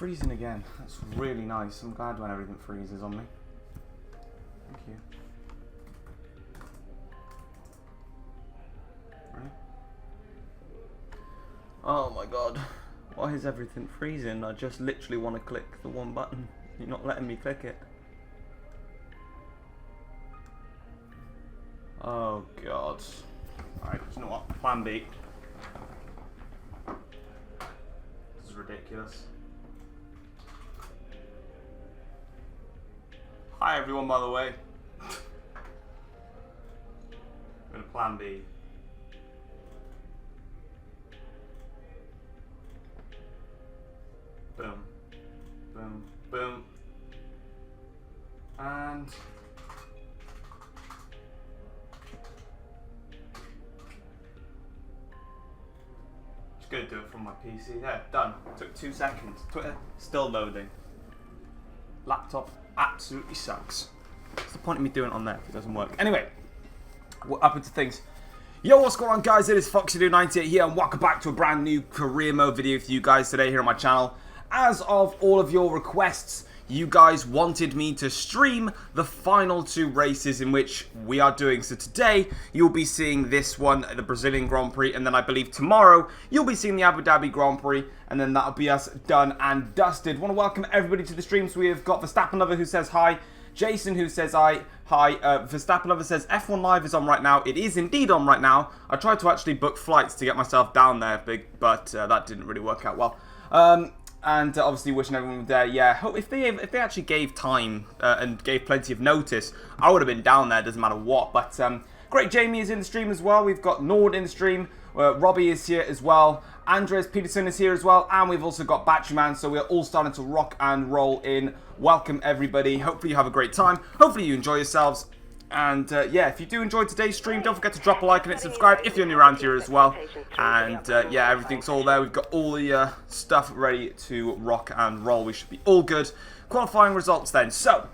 freezing again. That's really nice. I'm glad when everything freezes on me. Thank you. Right. Oh my god. Why is everything freezing? I just literally want to click the one button. You're not letting me click it. Oh god. Alright, you know what? Plan B. This is ridiculous. Hi everyone, by the way. I'm in plan B. Boom. Boom. Boom. And... just gonna do it from my PC. There, done. Took 2 seconds. Twitter, still loading. Laptop absolutely sucks. What's the point of me doing it on there if it doesn't work? Anyway, we're up into things. Yo, what's going on, guys? It is FoxyDude98 here, and welcome back to a brand new career mode video for you guys today here on my channel. As of all of your requests, you guys wanted me to stream the final 2 races in which we are doing. So today, you'll be seeing this one, the Brazilian Grand Prix, and then I believe tomorrow, you'll be seeing the Abu Dhabi Grand Prix, and then that'll be us done and dusted. Want to welcome everybody to the stream. So we have got Verstappen Lover who says hi, Jason who says hi, Verstappen Lover says F1 Live is on right now. It is indeed on right now. I tried to actually book flights to get myself down there, but that didn't really work out well. And obviously wishing everyone there. Yeah, hope if they actually gave time and gave plenty of notice, I would have been down there. Doesn't matter what. But great, Jamie is in the stream as well. We've got Nord in the stream. Robbie is here as well. Andres Peterson is here as well, and we've also got Batchman. So we're all starting to rock and roll in. Welcome everybody. Hopefully you have a great time. Hopefully you enjoy yourselves. And yeah, if you do enjoy today's stream, don't forget to drop a like and hit subscribe if you're new around here as well. And yeah, everything's all there. We've got all the stuff ready to rock and roll. We should be all good. Qualifying results then. So,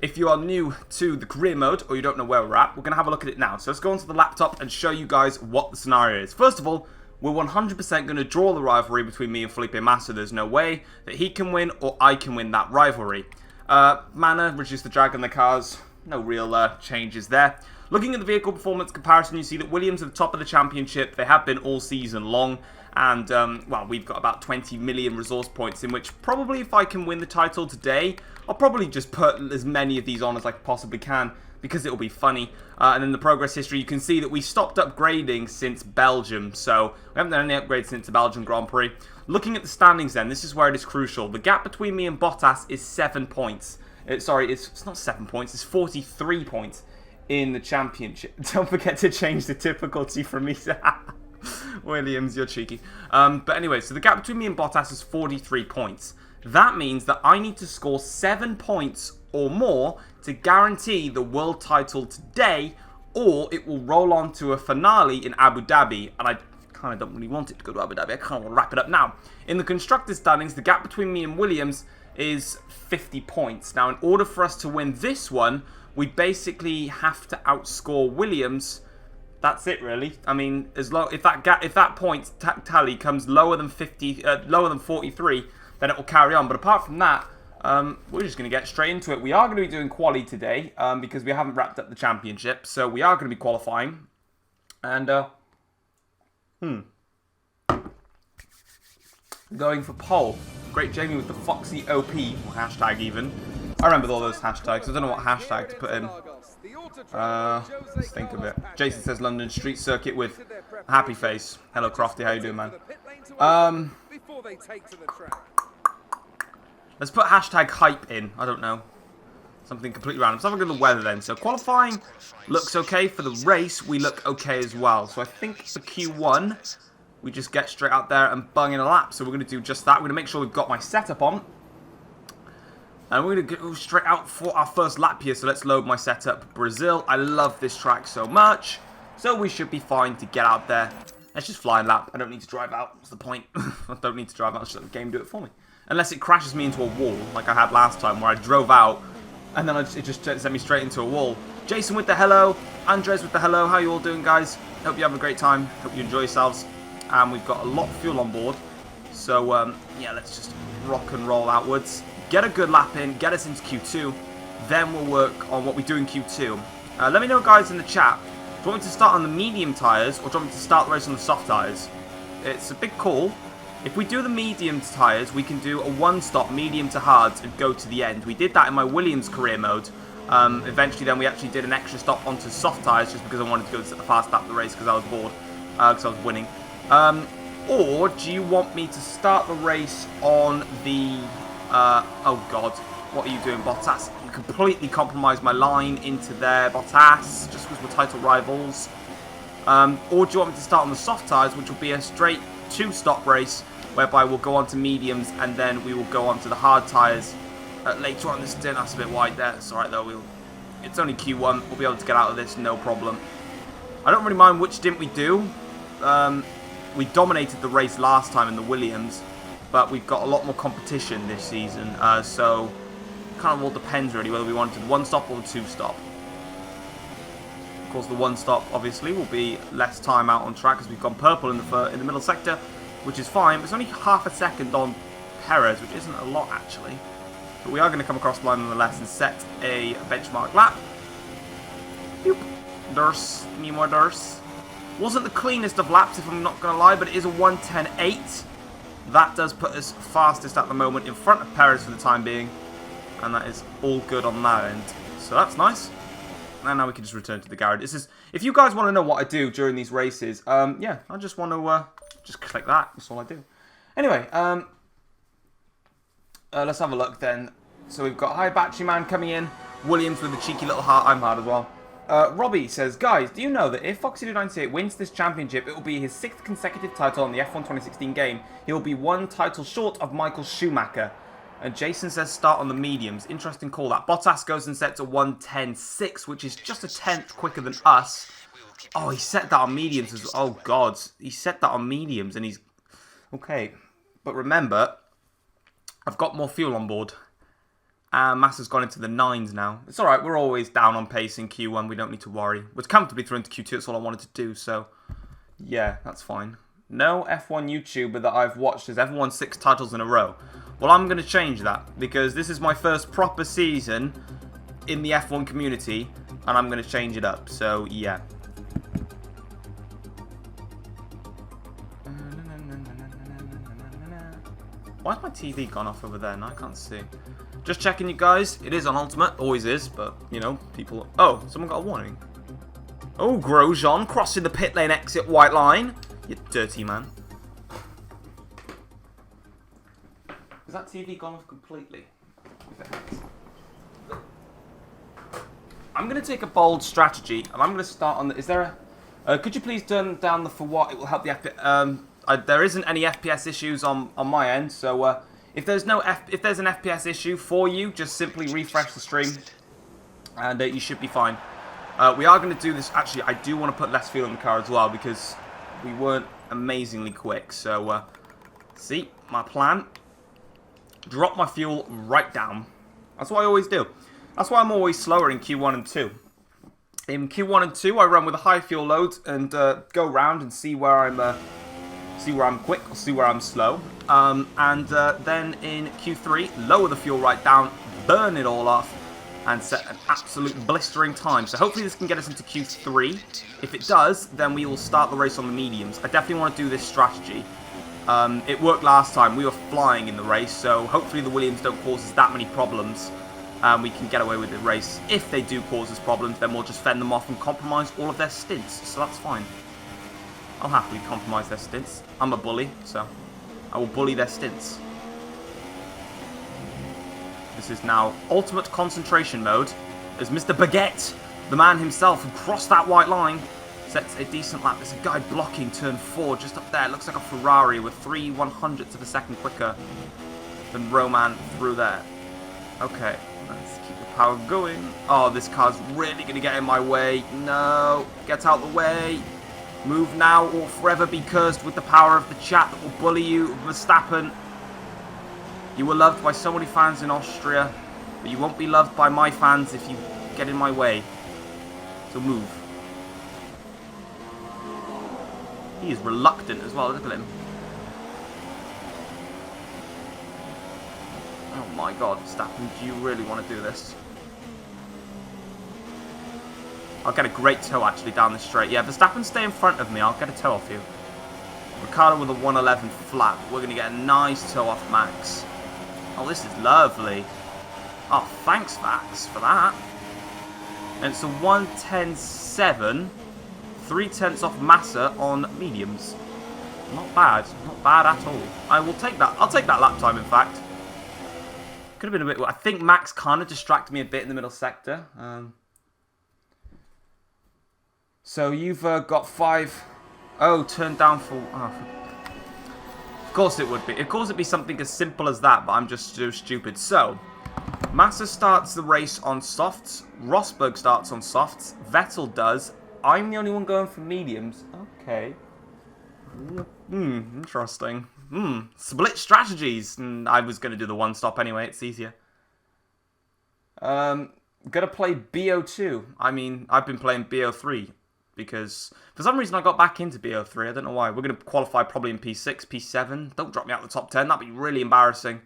if you are new to the career mode or you don't know where we're at, we're going to have a look at it now. So let's go onto the laptop and show you guys what the scenario is. First of all, we're 100% going to draw the rivalry between me and Felipe Massa. There's no way that he can win or I can win that rivalry. Mana, reduce the drag on the cars. No real changes there. Looking at the vehicle performance comparison, you see that Williams are the top of the championship. They have been all season long. And, well, we've got about 20 million resource points, in which probably if I can win the title today, I'll probably just put as many of these on as I possibly can, because it'll be funny. And in the progress history, you can see that we stopped upgrading since Belgium. So, we haven't done any upgrades since the Belgian Grand Prix. Looking at the standings then, this is where it is crucial. The gap between me and Bottas is 7 points. Sorry, it's not 7 points, it's 43 points in the championship. Don't forget to change the difficulty for me. Williams, you're cheeky. But anyway, so the gap between me and Bottas is 43 points. That means that I need to score 7 points or more to guarantee the world title today, or it will roll on to a finale in Abu Dhabi. And I kind of don't really want it to go to Abu Dhabi. I kind of want to wrap it up now. In the constructors' standings, the gap between me and Williams is 50 points. Now, in order for us to win this one, we basically have to outscore Williams. That's it, really. I mean, as long if that point tally comes lower than 43, then it will carry on. But apart from that, we're just going to get straight into it. We are going to be doing quali today because we haven't wrapped up the championship, so we are going to be qualifying. And going for pole. Great Jamie with the Foxy OP, or hashtag even. I remember all those hashtags. I don't know what hashtag to put in. Let's think of it. Jason says London Street Circuit with a happy face. Hello Crofty, how you doing, man? Let's put hashtag hype in. I don't know. Something completely random. Let's have a look at the weather then. So qualifying looks okay. For the race, we look okay as well. So I think for Q1... we just get straight out there and bung in a lap. So we're going to do just that. We're going to make sure we've got my setup on. And we're going to go straight out for our first lap here. So let's load my setup. Brazil. I love this track so much. So we should be fine to get out there. Let's just fly a lap. I don't need to drive out. What's the point? I don't need to drive out. Just let the game do it for me. Unless it crashes me into a wall like I had last time where I drove out and then it just sent me straight into a wall. Jason with the hello. Andres with the hello. How you all doing, guys? Hope you have a great time. Hope you enjoy yourselves. And we've got a lot of fuel on board. So, yeah, let's just rock and roll outwards, get a good lap in, get us into Q2, then we'll work on what we do in Q2. Let me know, guys, in the chat. Do you want me to start on the medium tyres, or do you want me to start the race on the soft tyres? It's a big call. If we do the medium tyres, we can do a one-stop medium to hards and go to the end. We did that in my Williams career mode. Eventually, then we actually did an extra stop onto soft tyres just because I wanted to go to the fast lap of the race because I was bored, because I was winning. Or do you want me to start the race on the... oh, God. What are you doing, Bottas? You completely compromised my line into there, Bottas, just because we're title rivals. Or do you want me to start on the soft tyres, which will be a straight two-stop race, whereby we'll go on to mediums, and then we will go on to the hard tyres later on in the stint. That's a bit wide there. It's alright, though. It's only Q1. We'll be able to get out of this, no problem. I don't really mind which stint we do. We dominated the race last time in the Williams, but we've got a lot more competition this season, so kind of all depends really whether we want to do one stop or two stop. Of course, the one stop obviously will be less time out on track because we've gone purple in the middle sector, which is fine. But it's only half a second on Perez, which isn't a lot actually. But we are going to come across the line nonetheless and set a benchmark lap. Boop. Durst, need more Durst. Wasn't the cleanest of laps, if I'm not going to lie, but it is a 1:10.8. That does put us fastest at the moment in front of Perez for the time being. And that is all good on that end. So that's nice. And now we can just return to the garage. This is, if you guys want to know what I do during these races, yeah, I just want to just click that. That's all I do. Anyway, let's have a look then. So we've got High Battery Man coming in. Williams with a cheeky little heart. I'm hard as well. Robbie says, guys, do you know that if Foxy298 wins this championship, it will be his 6th consecutive title on the F1 2016 game. He will be one title short of Michael Schumacher. And Jason says start on the mediums. Interesting call that. Bottas goes and sets a 1:10.6, which is just a tenth quicker than us. Oh, he set that on mediums as well. Oh, God. He set that on mediums and he's... Okay. But remember, I've got more fuel on board. Massa's gone into the 9s now. It's alright. We're always down on pace in Q1. We don't need to worry. We're comfortably through into Q2. That's all I wanted to do. So, yeah, that's fine. No F1 YouTuber that I've watched has ever won 6 titles in a row. Well, I'm going to change that because this is my first proper season in the F1 community and I'm going to change it up. So, yeah. Why's my TV gone off over there? No, I can't see. Just checking, you guys. It is on Ultimate. Always is, but, you know, people... Oh, someone got a warning. Oh, Grosjean crossing the pit lane exit white line. You dirty man. Has that TV gone off completely? I'm going to take a bold strategy, and I'm going to start on the... Is there a... could you please turn down the for what? It will help the FPS... there isn't any FPS issues on my end, so if there's an FPS issue for you, just simply refresh the stream, and you should be fine. We are going to do this... Actually, I do want to put less fuel in the car as well, because we weren't amazingly quick, so... see, my plan... Drop my fuel right down. That's what I always do. That's why I'm always slower in Q1 and 2. In Q1 and 2, I run with a high fuel load and go around and see where I'm quick or see where I'm slow. Then in Q3, lower the fuel right down, burn it all off, and set an absolute blistering time. So hopefully this can get us into Q3. If it does, then we will start the race on the mediums. I definitely want to do this strategy. It worked last time. We were flying in the race, so hopefully the Williams don't cause us that many problems. We can get away with the race. If they do cause us problems, then we'll just fend them off and compromise all of their stints. So that's fine. I'll happily compromise their stints. I'm a bully, so I will bully their stints. This is now ultimate concentration mode as Mr. Baguette, the man himself who crossed that white line, sets a decent lap. There's a guy blocking turn 4 just up there. It looks like a Ferrari with 3/100ths of a second quicker than Roman through there. Okay, let's keep the power going. Oh, this car's really going to get in my way. No, get out the way. Move now or forever be cursed with the power of the chat that will bully you, Verstappen. You were loved by so many fans in Austria, but you won't be loved by my fans if you get in my way. So move. He is reluctant as well, look at him. Oh my god, Verstappen, do you really want to do this? I'll get a great toe actually down the straight. Yeah, Verstappen, stay in front of me. I'll get a toe off you. Ricciardo with a 111 flat. We're going to get a nice toe off Max. Oh, this is lovely. Oh, thanks, Max, for that. And it's a 110.7. 3/10 off Massa on mediums. Not bad. Not bad at all. I will take that. I'll take that lap time, in fact. Could have been a bit... I think Max kind of distracted me a bit in the middle sector. So you've got 5... Oh, turned down for... Oh, of course it would be. Of course it'd be something as simple as that, but I'm just so stupid. So, Massa starts the race on softs. Rosberg starts on softs. Vettel does. I'm the only one going for mediums. Okay. Interesting. Split strategies. I was going to do the one stop anyway. It's easier. Gonna play BO2. I mean, I've been playing BO3 because for some reason I got back into BO3. I don't know why. We're going to qualify probably in P6, P7. Don't drop me out the top 10. That'd be really embarrassing.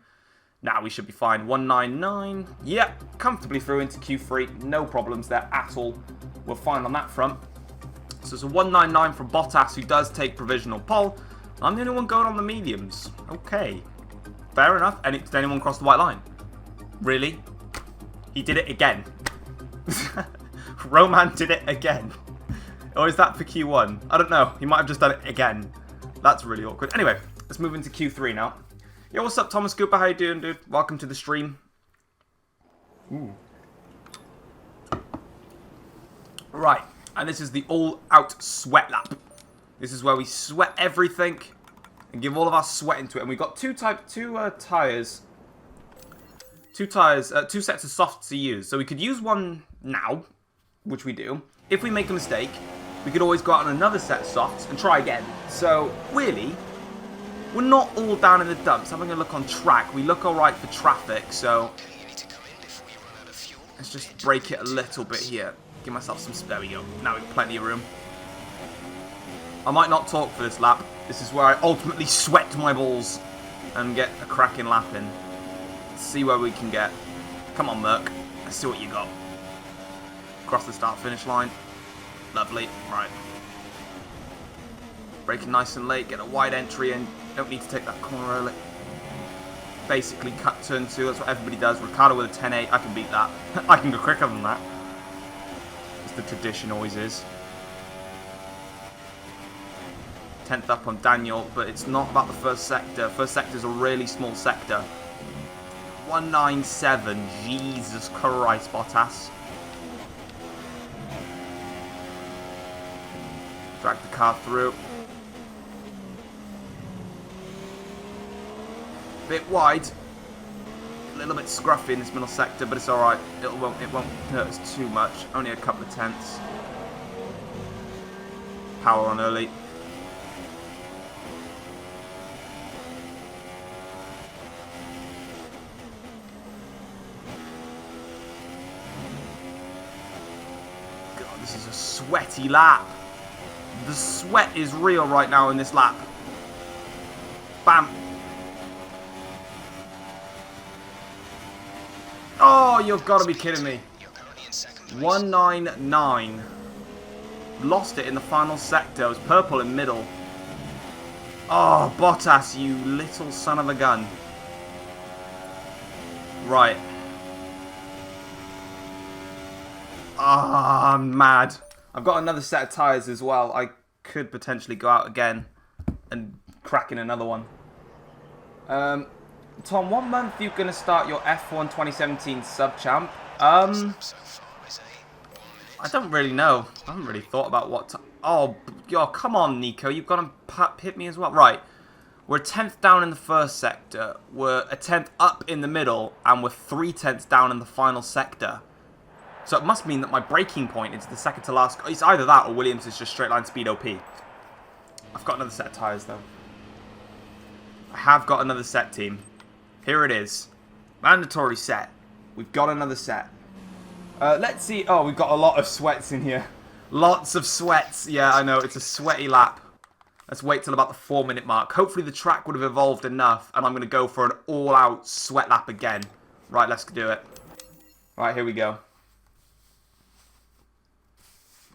Nah, we should be fine. 199. Yep, comfortably through into Q3. No problems there at all. We're fine on that front. So it's a 199 from Bottas, who does take provisional pole. I'm the only one going on the mediums. Okay. Fair enough. Did anyone cross the white line? Really? He did it again. Roman did it again. Or is that for Q1? I don't know. He might have just done it again. That's really awkward. Anyway, let's move into Q3 now. Yo, what's up, Thomas Cooper? How you doing, dude? Welcome to the stream. Ooh. Right. And this is the all-out sweat lap. This is where we sweat everything and give all of our sweat into it. And we've got two sets of softs to use. So we could use one now, which we do. If we make a mistake, we could always go out on another set of softs and try again. So really, we're not all down in the dumps. Having a look on track, we look all right for traffic. So let's just break it a little bit here. Give myself some... There we go. Now we've plenty of room. I might not talk for this lap. This is where I ultimately sweat my balls and get a cracking lap in. Let's see where we can get. Come on, Merc. Let's see what you got. Cross the start-finish line. Lovely. Right. Braking nice and late. Get a wide entry in. Don't need to take that corner early. Basically cut turn 2. That's what everybody does. Ricciardo with a 10.8. I can beat that. I can go quicker than that. The tradition always is. 10th up on Daniel, but it's not about the first sector. First sector is a really small sector. 197. Jesus Christ, Bottas. Drag the car through. Bit wide. A little bit scruffy in this middle sector, but it's alright. It won't hurt us too much. Only a couple of tenths. Power on early. God, this is a sweaty lap. The sweat is real right now in this lap. Bam. Oh, you've got to be kidding me. 199. Lost it in the final sector. It was purple in middle. Oh, Bottas, you little son of a gun. Right. Ah, I'm mad. I've got another set of tyres as well. I could potentially go out again and crack in another one. Tom, what month are you going to start your F1 2017 sub-champ? I don't really know. I haven't really thought about what to... Oh, come on, Nico. You've got to hit me as well. Right. We're 10th down in the first sector. We're a 10th up in the middle. And we're 3/10 down in the final sector. So it must mean that my breaking point is the second to last... It's either that or Williams is just straight line speed OP. I've got another set of tyres, though. I have got another set, team. Here it is. Mandatory set. We've got another set. Let's see. Oh, we've got a lot of sweats in here. Lots of sweats. Yeah, I know. It's a sweaty lap. Let's wait till about the 4-minute mark. Hopefully the track would have evolved enough, and I'm going to go for an all-out sweat lap again. Right, let's do it. Right, here we go.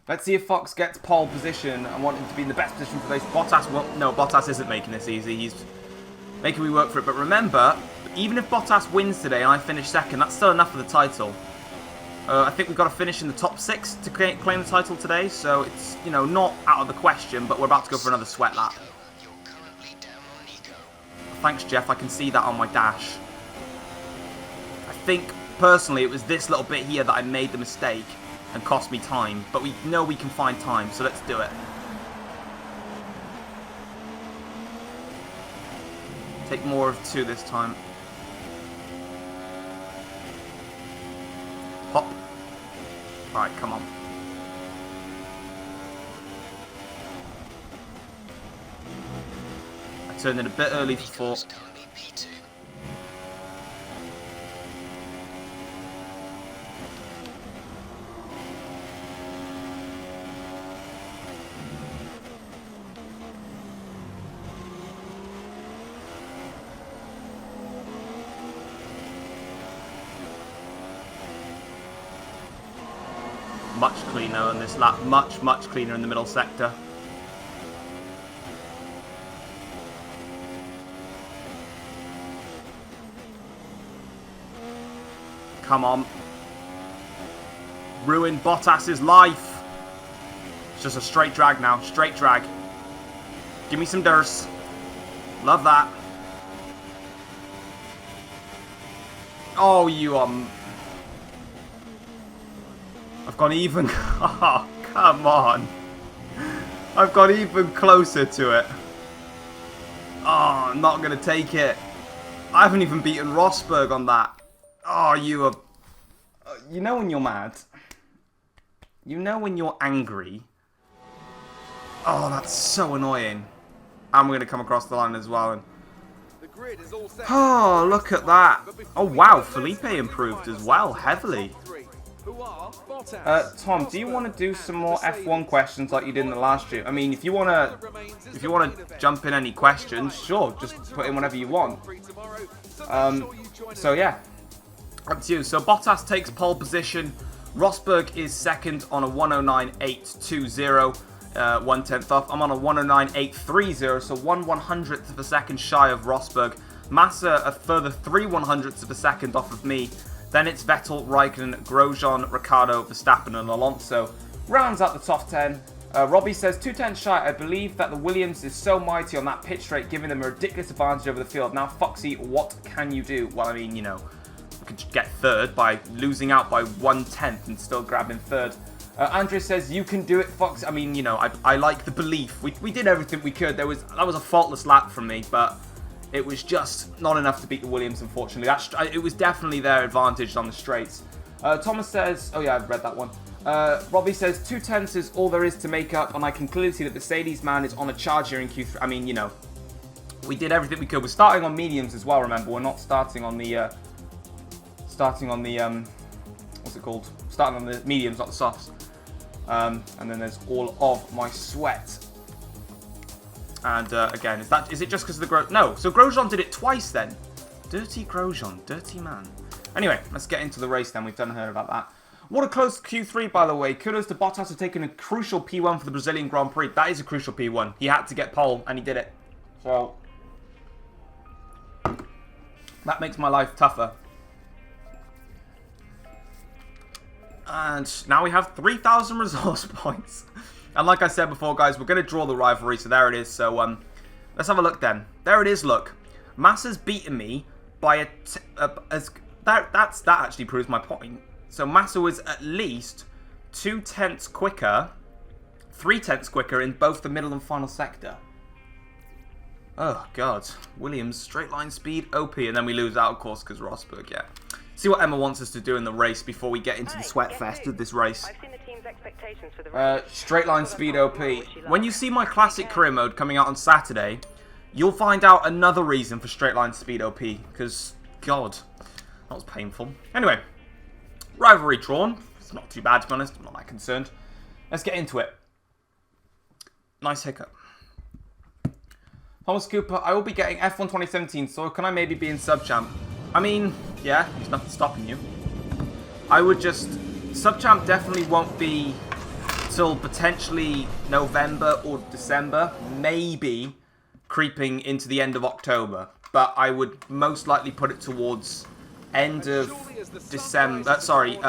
Let's see if Fox gets pole position. I want him to be in the best position for this. Bottas, well, no, Bottas isn't making this easy. He's making me work for it. But remember, even if Bottas wins today and I finish second, that's still enough for the title. I think we've got to finish in the top 6 to claim the title today. So it's, you know, not out of the question, but we're about to go for another sweat lap. Thanks, Jeff. I can see that on my dash. I think, personally, it was this little bit here that I made the mistake and cost me time, but we know we can find time, so let's do it. Take more of 2 this time. Hop. Alright, come on. I turned in a bit early for 4. Much cleaner on this lap, much cleaner in the middle sector. Come on. Ruin Bottas's life. It's just a straight drag now, straight drag. Give me some Durst. Love that. Oh, you I've gone even... Oh, come on. I've got even closer to it. Oh, I'm not going to take it. I haven't even beaten Rosberg on that. Oh, you are... You know when you're mad? You know when you're angry? Oh, that's so annoying. And we're going to come across the line as well. And... Oh, look at that. Oh, wow. Felipe improved as well, heavily. Tom, do you want to do some more F1 questions like you did in the last year? I mean, if you want to jump in any questions, sure, just put in whatever you want. So yeah, up to you. So Bottas takes pole position. Rosberg is second on a 109.820, 1/10 off. I'm on a 109.830, so 1/100th of a second shy of Rosberg. Massa a further 3/100ths of a second off of me. Then it's Vettel, Raikkonen, Grosjean, Ricciardo, Verstappen and Alonso. Rounds out the top 10. Robbie says, 2/10 shy, I believe that the Williams is so mighty on that pitch straight, giving them a ridiculous advantage over the field. Now, Foxy, what can you do? Well, I mean, you know, we could get third by losing out by 1/10 and still grabbing third. Andrea says, you can do it, Fox. I mean, you know, I like the belief. We did everything we could. That was a faultless lap from me, but... It was just not enough to beat the Williams, unfortunately. It was definitely their advantage on the straights. Thomas says... Oh, yeah, I've read that one. Robbie says, 2/10 is all there is to make up, and I can clearly see that Mercedes man is on a charge here in Q3. I mean, you know, we did everything we could. We're starting on mediums as well, remember. We're not starting on the... what's it called? Starting on the mediums, not the softs. And then there's all of my sweat. And again, is it just because of the Grosjean? No, so Grosjean did it twice then. Dirty Grosjean, dirty man. Anyway, let's get into the race then. We've done heard about that. What a close Q3, by the way. Kudos to Bottas for taking a crucial P1 for the Brazilian Grand Prix. That is a crucial P1. He had to get pole, and he did it. So, that makes my life tougher. And now we have 3,000 resource points. And like I said before, guys, we're going to draw the rivalry, so there it is. So, let's have a look then. There it is, look. Massa's beaten me by that actually proves my point. So Massa was at least 2/10 quicker, 3/10 quicker in both the middle and final sector. Oh, God. Williams, straight line speed, OP, and then we lose out, of course, because Rosberg, yeah. See what Emma wants us to do in the race before we get into the sweat fest of this race. Straight line speed OP. When you see my classic career mode coming out on Saturday, you'll find out another reason for straight line speed OP. Because, God, that was painful. Anyway, rivalry drawn. It's not too bad, to be honest. I'm not that concerned. Let's get into it. Nice hiccup. Thomas Cooper, I will be getting F1 2017, so can I maybe be in sub-champ? I mean, yeah, there's nothing stopping you. I would just... Sub-champ definitely won't be till potentially November or December, maybe creeping into the end of October. But I would most likely put it towards end of December,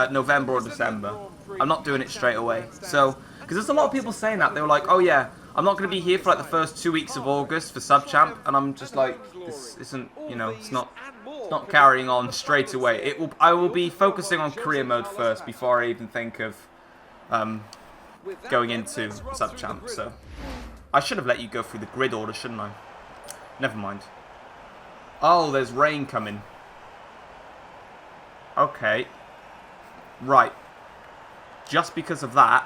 November or December. I'm not doing it straight away. So, because there's a lot of people saying that. They were like, oh yeah, I'm not going to be here for like the first 2 weeks of August for sub-champ. And I'm just like, this isn't, you know, it's not carrying on straight away. I will be focusing on career mode first before I even think of going into sub-champ. So, I should have let you go through the grid order, shouldn't I? Never mind. Oh, there's rain coming. Okay. Right. Just because of that,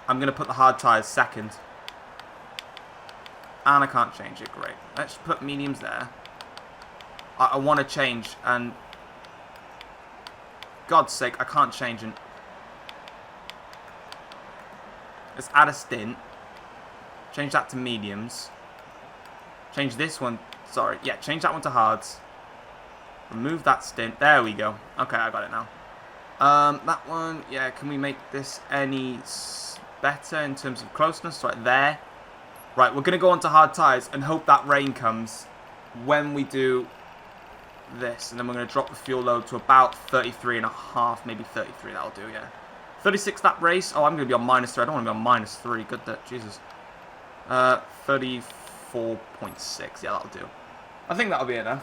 I'm going to put the hard tyres second. And I can't change it. Great. Let's put mediums there. I want to change, and... God's sake, I can't change it. Let's add a stint. Change that to mediums. Change this one. Sorry. Yeah, change that one to hards. Remove that stint. There we go. Okay, I got it now. That one, yeah, can we make this any better in terms of closeness? Right there. Right, we're going to go on to hard tyres and hope that rain comes when we do this. And then we're going to drop the fuel load to about 33.5, maybe 33, that'll do, yeah. 36 that race. Oh, I'm going to be on -3. I don't want to be on -3. Good, Jesus. 34.6, yeah, that'll do. I think that'll be enough.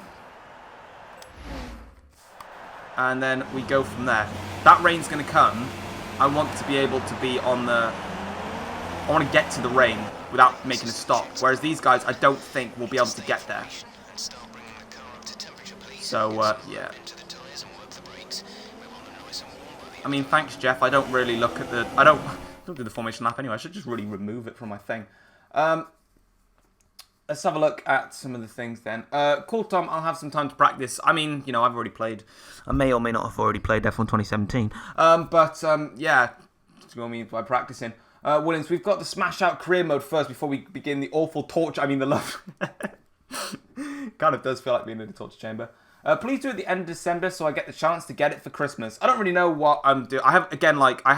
And then we go from there. That rain's going to come. I want to be able to be on the... I want to get to the rain without making a stop. Whereas these guys, I don't think will be able to get there. So, yeah. I mean, thanks, Jeff. I don't really look at the... I don't do the formation lap anyway. I should just really remove it from my thing. Let's have a look at some of the things then. Cool, Tom. I'll have some time to practice. I mean, you know, I've already played. I may or may not have already played F1 2017. Yeah. What do you mean by practicing? Williams, we've got the smash out career mode first before we begin the awful torture. I mean, the love. Kind of does feel like being in the torture chamber. Please do it at the end of December so I get the chance to get it for Christmas. I don't really know what I'm doing. I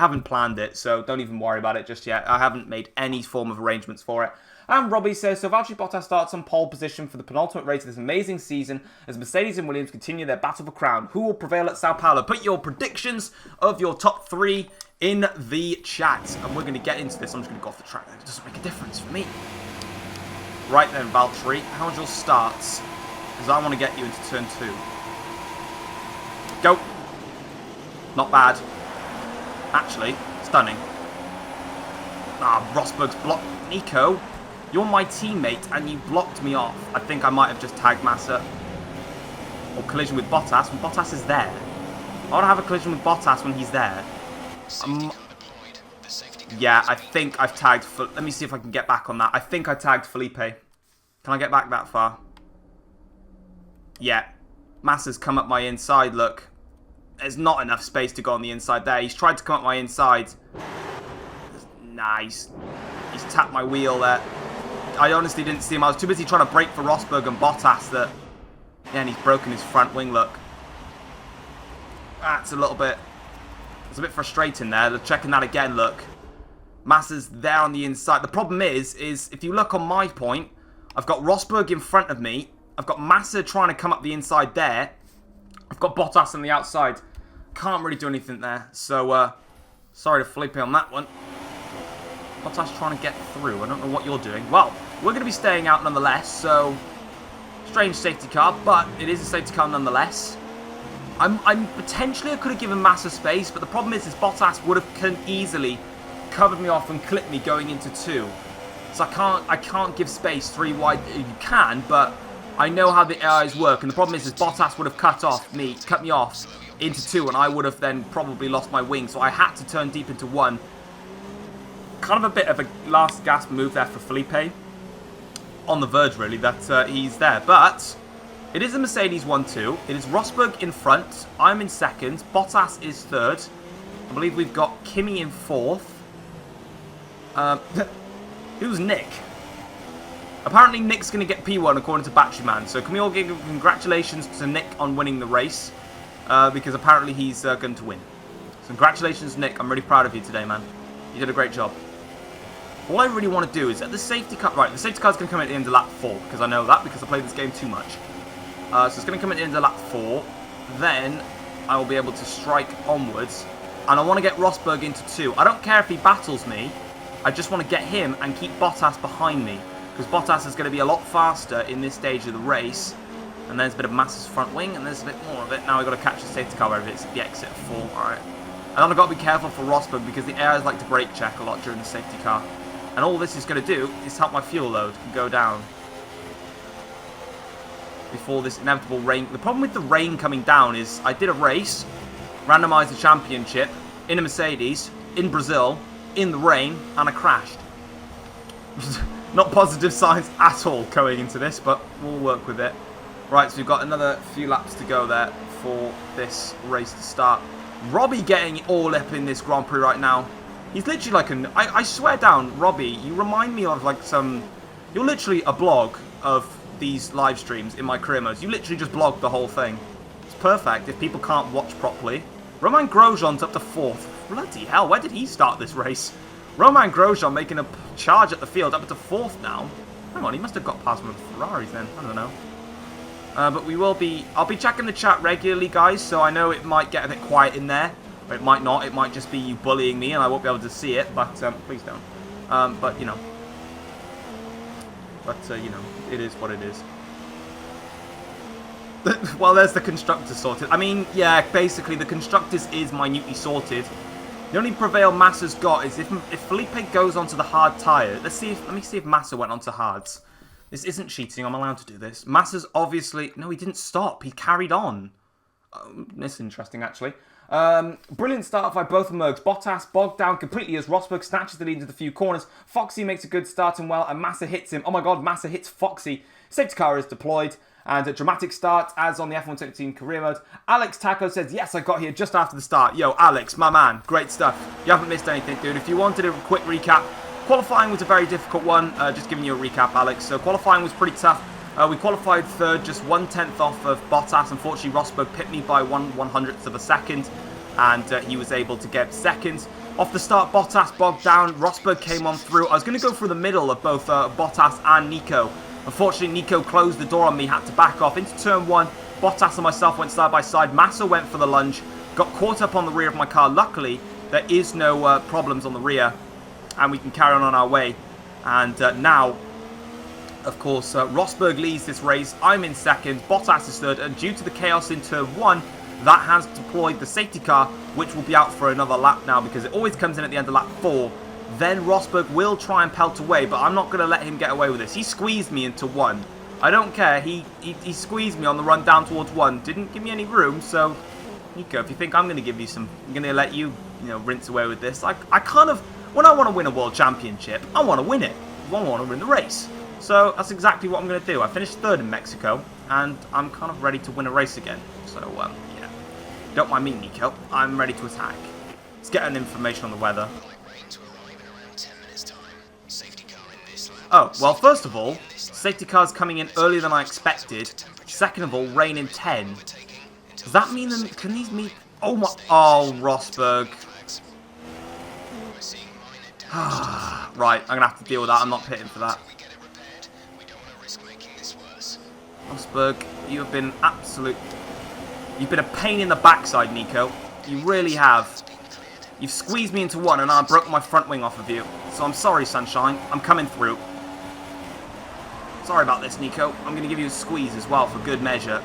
haven't planned it, so don't even worry about it just yet. I haven't made any form of arrangements for it. And Robbie says, so Valtteri Bottas starts on pole position for the penultimate race of this amazing season as Mercedes and Williams continue their battle for crown. Who will prevail at Sao Paulo? Put your predictions of your top 3 in the chat. And we're going to get into this. I'm just going to go off the track. It doesn't make a difference for me. Right then, Valtteri, how's your starts? Because I want to get you into turn 2. Go. Not bad. Actually, stunning. Ah, Rosberg's blocked. Nico, you're my teammate and you blocked me off. I think I might have just tagged Massa. Or collision with Bottas when Bottas is there. I want to have a collision with Bottas when he's there. Yeah, I think I've tagged... Let me see if I can get back on that. I think I tagged Felipe. Can I get back that far? Yeah. Massa's come up my inside, look. There's not enough space to go on the inside there. He's tried to come up my inside. Nice. He's tapped my wheel there. I honestly didn't see him. I was too busy trying to brake for Rosberg and Bottas that... Yeah, and he's broken his front wing, look. That's a little bit... It's a bit frustrating there. They're checking that again, look. Massa's there on the inside. The problem is if you look on my point, I've got Rosberg in front of me. I've got Massa trying to come up the inside there. I've got Bottas on the outside. Can't really do anything there. So, sorry to Felipe on that one. Bottas trying to get through. I don't know what you're doing. Well, we're going to be staying out nonetheless, so... Strange safety car, but it is a safety car nonetheless. I'm potentially I could have given Massa space, but the problem is Bottas would have easily covered me off and clipped me going into 2. So I can't give space 3 wide. You can, but I know how the AIs work, and the problem is Bottas would have cut me off into 2, and I would have then probably lost my wing. So I had to turn deep into 1. Kind of a bit of a last gasp move there for Felipe. On the verge, really, that he's there. But it is a Mercedes 1-2. It is Rosberg in front. I'm in second. Bottas is third. I believe we've got Kimi in fourth. Who's Nick? Apparently Nick's going to get P1 according to Battery Man. So can we all give congratulations to Nick on winning the race? Because apparently he's going to win. So congratulations, Nick. I'm really proud of you today, man. You did a great job. All I really want to do is at the safety car... Right, the safety car's going to come at the end of lap 4. Because I know that because I played this game too much. So it's going to come at the end of lap 4. Then I will be able to strike onwards. And I want to get Rosberg into 2. I don't care if he battles me. I just want to get him and keep Bottas behind me. Because Bottas is going to be a lot faster in this stage of the race. And there's a bit of Massa's front wing, and there's a bit more of it. Now we've got to catch the safety car wherever it's the exit 4. Alright. And then I've got to be careful for Rosberg because the AIs like to brake check a lot during the safety car. And all this is going to do is help my fuel load go down. Before this inevitable rain. The problem with the rain coming down is I did a race, randomised the championship, in a Mercedes, in Brazil, in the rain, and I crashed. Not positive signs at all going into this, but we'll work with it. Right, so we've got another few laps to go there for this race to start. Robbie getting it all up in this Grand Prix right now. He's literally like an... I swear down, Robbie, you remind me of like some... You're literally a blog of these live streams in my career modes. You literally just blog the whole thing. It's perfect if people can't watch properly. Romain Grosjean's up to 4th. Bloody hell, where did he start this race? Romain Grosjean making a charge at the field up to 4th now. Hang on, he must have got past one of the Ferraris then. I don't know. But we will be... I'll be checking the chat regularly, guys, so I know it might get a bit quiet in there. Or it might not. It might just be you bullying me and I won't be able to see it, but please don't. But, you know. But, you know, it is what it is. Well, there's the constructors sorted. I mean, yeah, basically the constructors is minutely sorted. The only prevail Massa's got is if Felipe goes onto the hard tyre. Let me see if Massa went onto hards. This isn't cheating. I'm allowed to do this. Massa's obviously... No, he didn't stop. He carried on. This is interesting, actually. Brilliant start by both Mercs. Bottas bogged down completely as Rosberg snatches the lead into the few corners. Foxy makes a good start and well, and Massa hits him. Oh my god, Massa hits Foxy. Safety car is deployed. And a dramatic start as on the F1 17 career mode. Alex Taco says, yes, I got here just after the start. Yo, Alex, my man, great stuff. You haven't missed anything, dude. If you wanted a quick recap, qualifying was a very difficult one. Just giving you a recap, Alex. So qualifying was pretty tough. We qualified 3rd, just 1/10 off of Bottas. Unfortunately, Rosberg pipped me by 1/100th of a second. And he was able to get 2nd. Off the start, Bottas bogged down. Rosberg came on through. I was going to go through the middle of both Bottas and Nico. Unfortunately, Nico closed the door on me, had to back off into turn 1. Bottas and myself went side by side. Massa went for the lunge, got caught up on the rear of my car. Luckily, there is no problems on the rear, and we can carry on our way. And now, of course, Rosberg leads this race. I'm in 2nd, Bottas is 3rd, and due to the chaos in turn 1, that has deployed the safety car, which will be out for another lap now, because it always comes in at the end of lap 4. Then Rosberg will try and pelt away, but I'm not going to let him get away with this. He squeezed me into 1. I don't care. He squeezed me on the run down towards 1. Didn't give me any room, so... Nico, if you think I'm going to give you some... I'm going to let you, rinse away with this. I kind of... When I want to win a world championship, I want to win it. I want to win the race. So that's exactly what I'm going to do. I finished 3rd in Mexico, and I'm kind of ready to win a race again. So, yeah. Don't mind me, Nico. I'm ready to attack. Let's get an information on the weather. Oh, well, first of all, safety car's coming in earlier than I expected. Second of all, rain in 10. Does that mean that... Can these meet... Oh, my... Oh, Rosberg. Right, I'm going to have to deal with that. I'm not pitting for that. Rosberg, you have been absolute... You've been a pain in the backside, Nico. You really have. You've squeezed me into 1 and I broke my front wing off of you. So I'm sorry, Sunshine. I'm coming through. Sorry about this, Nico. I'm going to give you a squeeze as well for good measure.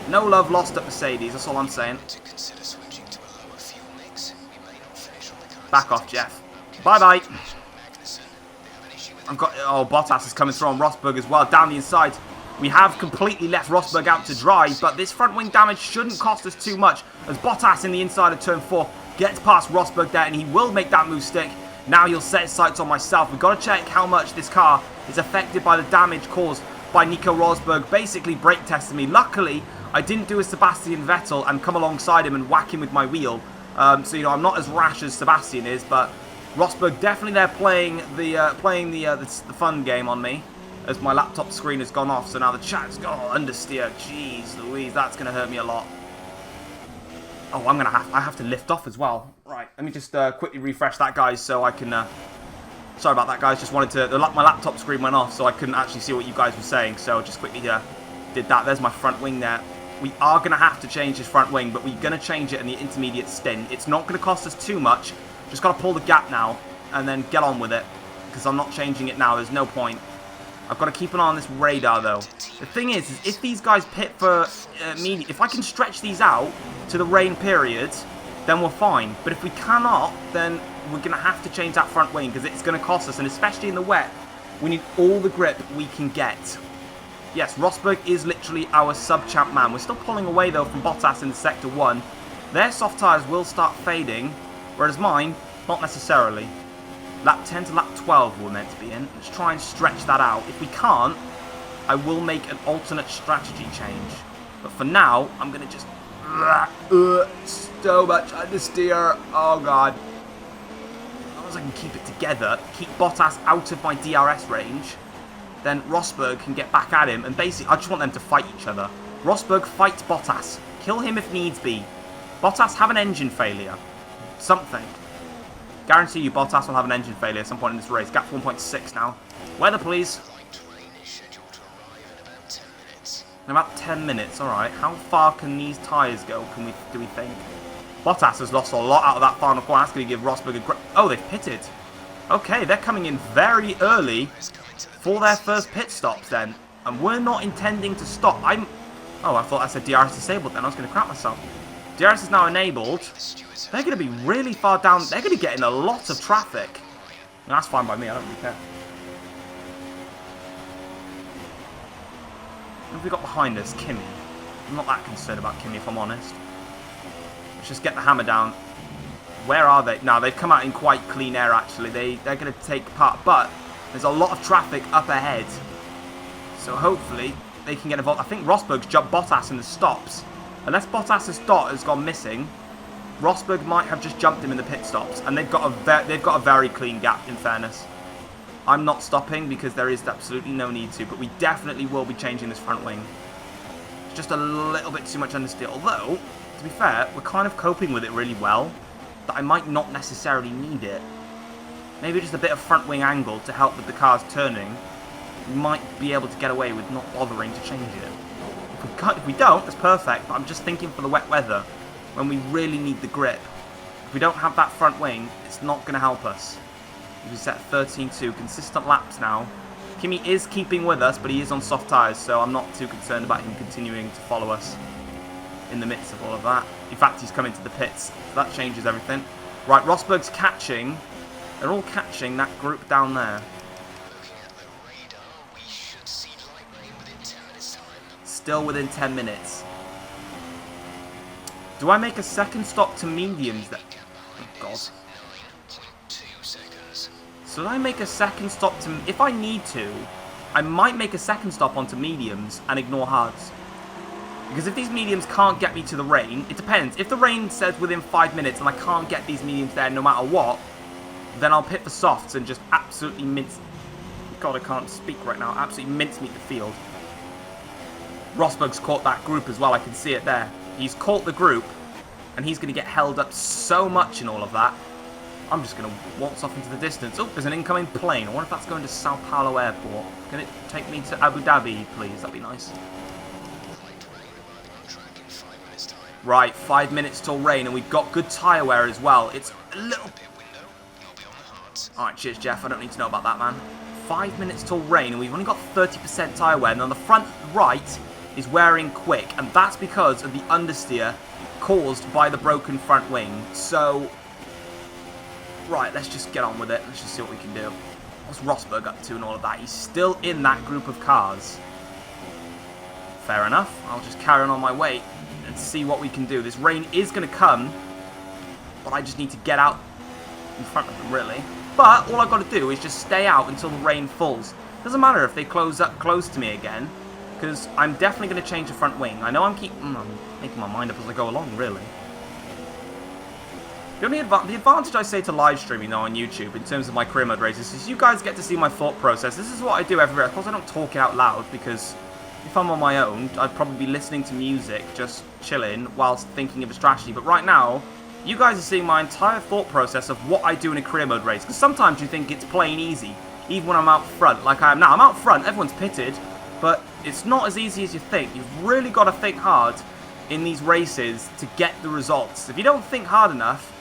No love lost at Mercedes, that's all I'm saying. Back off, Jeff. Bye-bye. I've got... Oh, Bottas is coming through on Rosberg as well, down the inside. We have completely left Rosberg out to dry, but this front wing damage shouldn't cost us too much, as Bottas in the inside of turn 4 gets past Rosberg there, and he will make that move stick. Now he'll set his sights on myself. We've got to check how much this car is affected by the damage caused by Nico Rosberg basically brake testing me. Luckily, I didn't do a Sebastian Vettel and come alongside him and whack him with my wheel. So, I'm not as rash as Sebastian is, but Rosberg definitely there playing the fun game on me. as my laptop screen has gone off. So now the chat's gone, understeer. Jeez Louise, that's going to hurt me a lot. Oh, I have to lift off as well. Right, let me just quickly refresh that, guys, so I can... sorry about that, guys. Just wanted to... my laptop screen went off, so I couldn't actually see what you guys were saying. So just quickly did that. There's my front wing there. We are going to have to change this front wing, but we're going to change it in the intermediate stint. It's not going to cost us too much. Just got to pull the gap now and then get on with it, because I'm not changing it now. There's no point. I've got to keep an eye on this radar, though. The thing is if these guys pit for if I can stretch these out to the rain period, then we're fine. But if we cannot, then we're going to have to change that front wing, because it's going to cost us. And especially in the wet, we need all the grip we can get. Yes, Rosberg is literally our sub-champ man. We're still pulling away, though, from Bottas in Sector 1. Their soft tyres will start fading, whereas mine, not necessarily. Lap 10 to lap 12 we're meant to be in. Let's try and stretch that out. If we can't, I will make an alternate strategy change. But for now, I'm going to just... so much understeer. Oh, God. As long as I can keep it together, keep Bottas out of my DRS range, then Rosberg can get back at him. And basically, I just want them to fight each other. Rosberg fights Bottas. Kill him if needs be. Bottas, have an engine failure. Something. Guarantee you Bottas will have an engine failure at some point in this race. Gap 1.6 now. Weather, please. In about 10 minutes, alright. How far can these tyres go, do we think? Bottas has lost a lot out of that final corner. That's going to give Rosberg a great... Oh, they've pitted. Okay, they're coming in very early for their first pit stops then. And we're not intending to stop. Oh, I thought I said DRS disabled then. I was going to crap myself. DRS is now enabled. They're going to be really far down. They're going to get in a lot of traffic. And that's fine by me. I don't really care. What have we got behind us? Kimi. I'm not that concerned about Kimi, if I'm honest. Let's just get the hammer down. Where are they? No, they've come out in quite clean air, actually. They're going to take part. But there's a lot of traffic up ahead. So hopefully they can get involved. I think Rosberg's jumped Bottas in the stops. Unless Bottas' dot has gone missing, Rosberg might have just jumped him in the pit stops. And they've got a very clean gap, in fairness. I'm not stopping because there is absolutely no need to. But we definitely will be changing this front wing. It's just a little bit too much understeer. Although, to be fair, we're kind of coping with it really well. That I might not necessarily need it. Maybe just a bit of front wing angle to help with the cars turning. We might be able to get away with not bothering to change it. If we don't, that's perfect. But I'm just thinking for the wet weather, when we really need the grip. If we don't have that front wing, it's not going to help us. We set 13.2, consistent laps now. Kimi is keeping with us, but he is on soft tyres, so I'm not too concerned about him continuing to follow us in the midst of all of that. In fact, he's coming to the pits, so that changes everything. Right, Rosberg's catching. They're all catching that group down there. Still within 10 minutes. Do I make a second stop to mediums? Oh, God. So do I make a second stop to... If I need to, I might make a second stop onto mediums and ignore hards. Because if these mediums can't get me to the rain, it depends. If the rain says within 5 minutes and I can't get these mediums there no matter what, then I'll pit for softs and just absolutely mince... God, I can't speak right now. Absolutely mincemeat the field. Rosberg's caught that group as well. I can see it there. He's caught the group, and he's going to get held up so much in all of that. I'm just going to waltz off into the distance. Oh, there's an incoming plane. I wonder if that's going to Sao Paulo Airport. Can it take me to Abu Dhabi, please? That'd be nice. Right, 5 minutes till rain, and we've got good tyre wear as well. It's a little... Alright, cheers, Jeff. I don't need to know about that, man. 5 minutes till rain, and we've only got 30% tyre wear. And on the front right is wearing quick, and that's because of the understeer caused by the broken front wing. So, right, let's just get on with it. Let's just see what we can do. What's Rosberg up to and all of that? He's still in that group of cars. Fair enough. I'll just carry on my way and see what we can do. This rain is going to come, but I just need to get out in front of them, really. But all I've got to do is just stay out until the rain falls. Doesn't matter if they close up close to me again, because I'm definitely going to change the front wing. I know I'm making my mind up as I go along, really. The advantage I say to live streaming though on YouTube in terms of my career mode races is you guys get to see my thought process. This is what I do everywhere. Of course I don't talk it out loud because if I'm on my own, I'd probably be listening to music, just chilling whilst thinking of a strategy. But right now, you guys are seeing my entire thought process of what I do in a career mode race. Because sometimes you think it's plain easy, even when I'm out front like I am now. I'm out front, everyone's pitted, but it's not as easy as you think. You've really got to think hard in these races to get the results. If you don't think hard enough,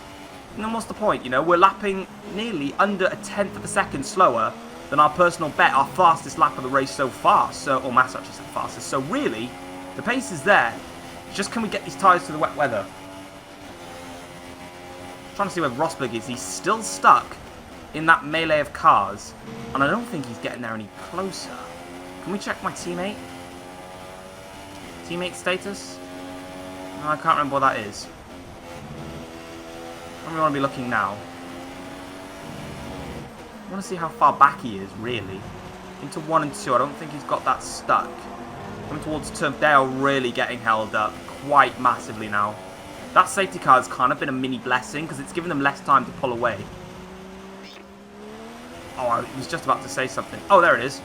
then what's the point? You know, we're lapping nearly under a tenth of a second slower than our personal bet, our fastest lap of the race so far. So, or Mass actually said fastest. So really, the pace is there. Just can we get these tyres to the wet weather? I'm trying to see where Rosberg is. He's still stuck in that melee of cars, and I don't think he's getting there any closer. Can we check my teammate? Teammate status? No, I can't remember what that is. Where do we want to be looking now? I want to see how far back he is, really. Into 1 and 2, I don't think he's got that stuck. Coming towards turn, they are really getting held up quite massively now. That safety car has kind of been a mini blessing because it's given them less time to pull away. Oh, I was just about to say something. Oh, there it is.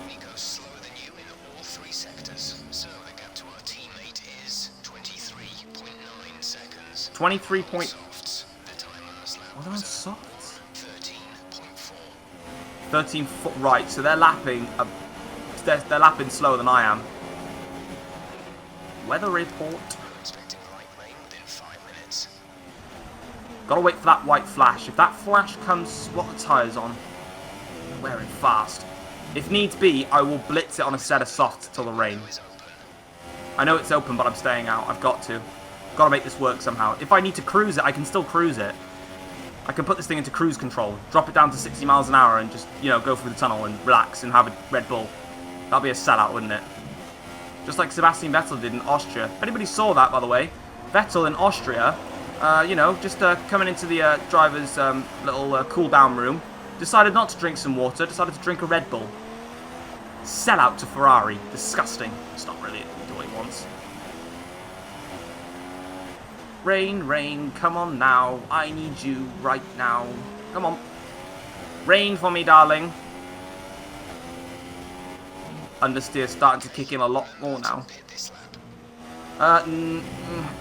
23 point... What are softs? 13 foot right, so they're lapping they're lapping slower than I am. Weather report. Gotta wait for that white flash. If that flash comes, swap the tyres on. Wearing fast. If needs be, I will blitz it on a set of softs till the rain. I know it's open, but I'm staying out. I've got to. Gotta make this work somehow. If I need to cruise it, I can still cruise it. I can put this thing into cruise control, drop it down to 60 miles an hour and just, you know, go through the tunnel and relax and have a Red Bull. That'd be a sellout, wouldn't it? Just like Sebastian Vettel did in Austria. If anybody saw that, by the way, Vettel in Austria, you know, just coming into the driver's little cool-down room, decided not to drink some water, decided to drink a Red Bull. Sellout to Ferrari. Disgusting. It's not really what he wants. Rain, rain, come on now. I need you right now. Come on. Rain for me, darling. Understeer starting to kick in a lot more now.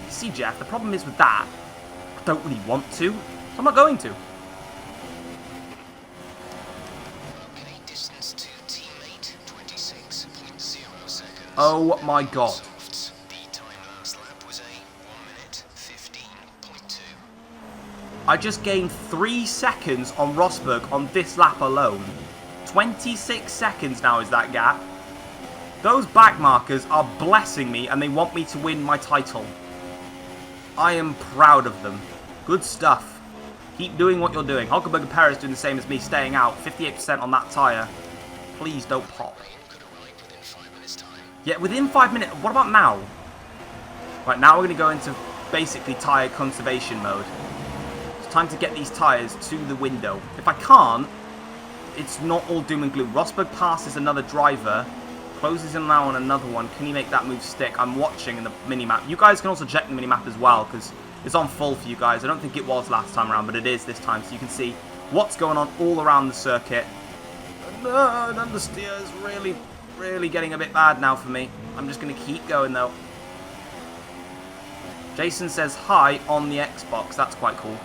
See, Jeff, the problem is with that, I don't really want to, so I'm not going to. Oh my god. I just gained 3 seconds on Rosberg on this lap alone. 26 seconds now is that gap. Those back markers are blessing me and they want me to win my title. I am proud of them. Good stuff. Keep doing what you're doing. Hulkenberg and Perez doing the same as me, staying out. 58% on that tyre. Please don't pop. Yeah, within 5 minutes. What about now? Right, now we're going to go into basically tyre conservation mode. Time to get these tyres to the window. If I can't, it's not all doom and gloom. Rosberg passes another driver, closes in now on another one. Can he make that move stick? I'm watching in the minimap. You guys can also check the minimap as well, because it's on full for you guys. I don't think it was last time around, but it is this time, so you can see what's going on all around the circuit. And understeer is really, really getting a bit bad now for me. I'm just going to keep going, though. Jason says hi on the Xbox. That's quite cool.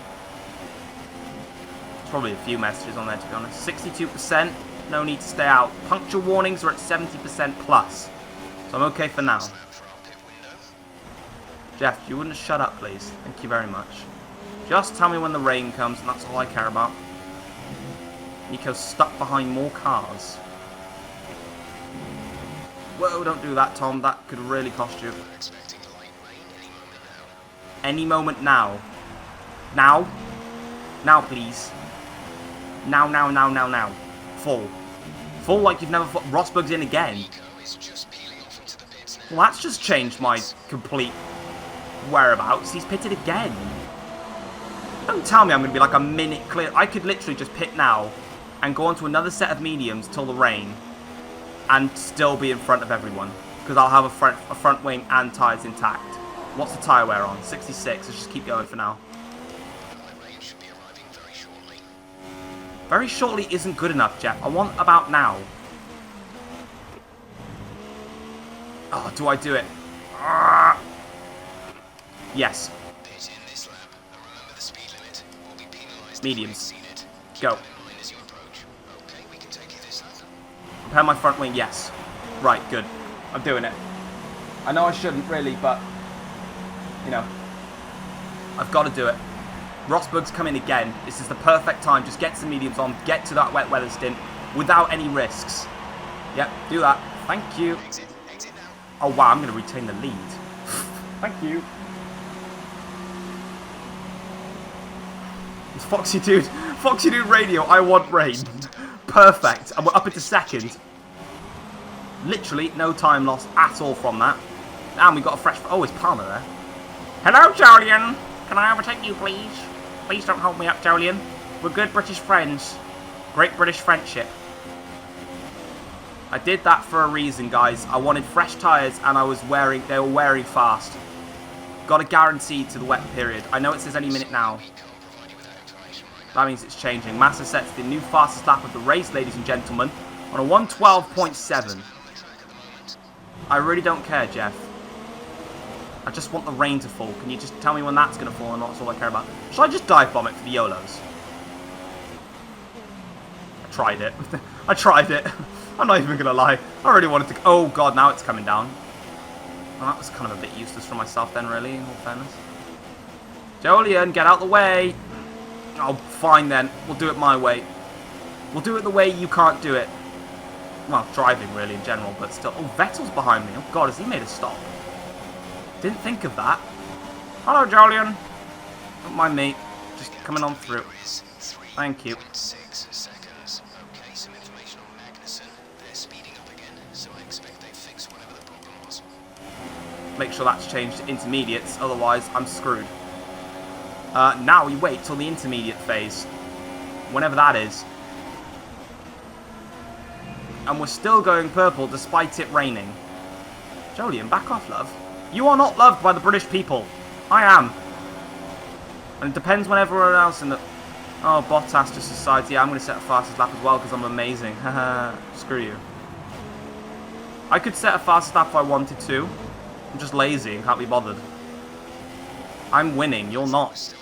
Probably a few messages on there, to be honest. 62%, no need to stay out. Puncture warnings are at 70% plus, so I'm okay for now. Jeff, you wouldn't shut up, please. Thank you very much. Just tell me when the rain comes, and that's all I care about. Nico's stuck behind more cars. Whoa, don't do that, Tom. That could really cost you. Any moment now. Now? Now, please. Now, now, now, now, now. Full. Full like you've never... Rosberg's in again. Well, that's just changed my complete whereabouts. He's pitted again. Don't tell me I'm going to be like a minute clear. I could literally just pit now and go on to another set of mediums till the rain and still be in front of everyone. Because I'll have a front wing and tyres intact. What's the tyre wear on? 66. Let's just keep going for now. Very shortly isn't good enough, Jeff. I want about now. Oh, do I do it? Yes. Mediums. Go. Prepare my front wing, yes. Right, good. I'm doing it. I know I shouldn't really, but, you know, I've got to do it. Rosberg's coming again. This is the perfect time. Just get some mediums on. Get to that wet weather stint without any risks. Yep, do that. Thank you. Oh, wow, I'm going to retain the lead. Thank you. It's Foxy Dude. Foxy Dude Radio, I want rain. Perfect. And we're up into second. Literally no time lost at all from that. And we got a fresh... Oh, it's Palmer there. Hello, Julian. Can I overtake you, please? Please don't hold me up, Julian. We're good British friends. Great British friendship. I did that for a reason, guys. I wanted fresh tyres and they were wearing fast. Got a guarantee to the wet period. I know it says any minute now. That means it's changing. Massa sets the new fastest lap of the race, ladies and gentlemen, on a 1:12.7. I really don't care, Jeff. I just want the rain to fall. Can you just tell me when that's going to fall and that's all I care about? Should I just dive bomb it for the YOLOs? I tried it. I tried it. I'm not even going to lie. I really wanted to... Oh, God, now it's coming down. Well, that was kind of a bit useless for myself then, really, in all fairness. Jolyon, get out the way. Oh, fine then. We'll do it my way. We'll do it the way you can't do it. Well, driving, really, in general, but still. Oh, Vettel's behind me. Oh, God, has he made a stop? Didn't think of that. Hello, Jolyon. Don't mind me. Just coming on through. Thank you. Make sure that's changed to intermediates, otherwise I'm screwed. Now we wait till the intermediate phase. Whenever that is. And we're still going purple despite it raining. Jolyon, back off, love. You are not loved by the British people. I am. And it depends when everyone else in the... Oh, Bottas just decides, yeah, I'm going to set a fastest lap as well because I'm amazing. Haha, screw you. I could set a fastest lap if I wanted to. I'm just lazy and can't be bothered. I'm winning, you're not.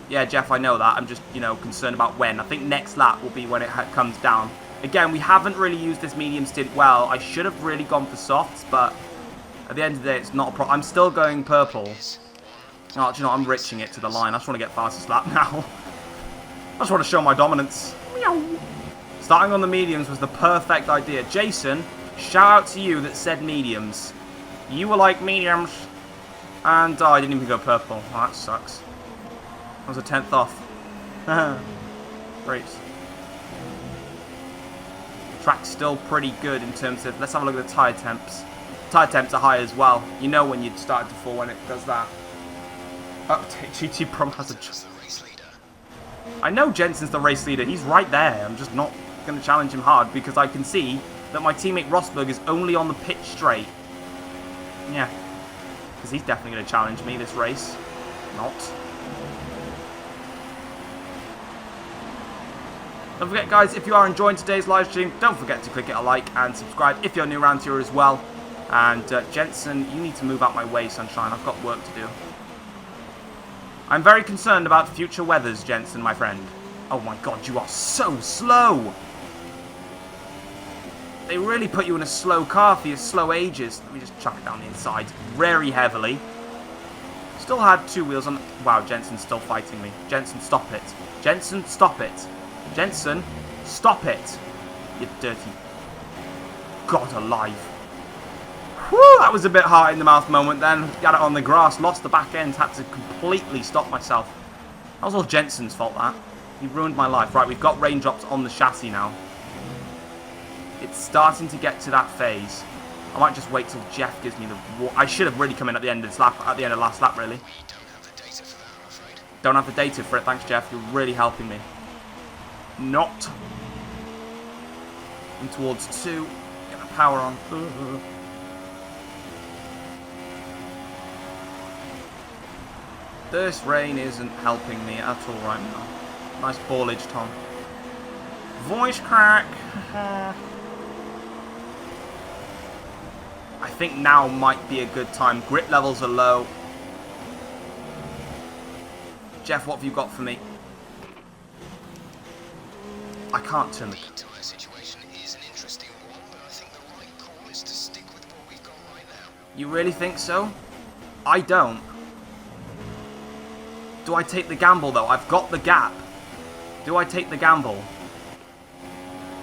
Yeah, Jeff, I know that. I'm just, you know, concerned about when. I think next lap will be when it comes down. Again, we haven't really used this medium stint well. I should have really gone for softs, but at the end of the day, it's not a problem. I'm still going purple. Oh, do you know, I'm riching it to the line. I just want to get fastest lap now. I just want to show my dominance. Meow. Starting on the mediums was the perfect idea. Jason, shout out to you that said mediums. You were like mediums. And I didn't even go purple. Oh, that sucks. I was a 10th off. Great. Track's still pretty good in terms of... Let's have a look at the tyre temps. Tyre temps are high as well. You know when you'd start to fall when it does that. Update GT Prom has a... I know Jensen's the race leader. He's right there. I'm just not going to challenge him hard because I can see that my teammate Rosberg is only on the pitch straight. Yeah. Because he's definitely going to challenge me this race. Not. Don't forget, guys, if you are enjoying today's live stream, don't forget to click it a like and subscribe if you're new around here as well. And Jensen, you need to move out my way, sunshine. I've got work to do. I'm very concerned about future weathers, Jensen, my friend. Oh my God, you are so slow. They really put you in a slow car for your slow ages. Let me just chuck it down the inside very heavily. Still had two wheels on... Wow, Jensen's still fighting me. Jensen, stop it. Jensen, stop it. Jensen, stop it. You dirty... God alive. Whew, that was a bit hard in the mouth moment then. Got it on the grass, lost the back end, had to completely stop myself. That was all Jensen's fault, that. He ruined my life. Right, we've got raindrops on the chassis now. It's starting to get to that phase. I might just wait till Jeff gives me the... I should have really come in at the end of this lap, at the end of last lap, really. Don't have the data for it, thanks, Jeff. You're really helping me. Not. In towards 2. Get the power on. This rain isn't helping me at all right now. Nice ballage, Tom. Voice crack. I think now might be a good time. Grip levels are low. Jeff, what have you got for me? I can't turn the... situation is an interesting one, but I think the right call is to stick with what we've got right now. You really think so? I don't. Do I take the gamble, though? I've got the gap. Do I take the gamble?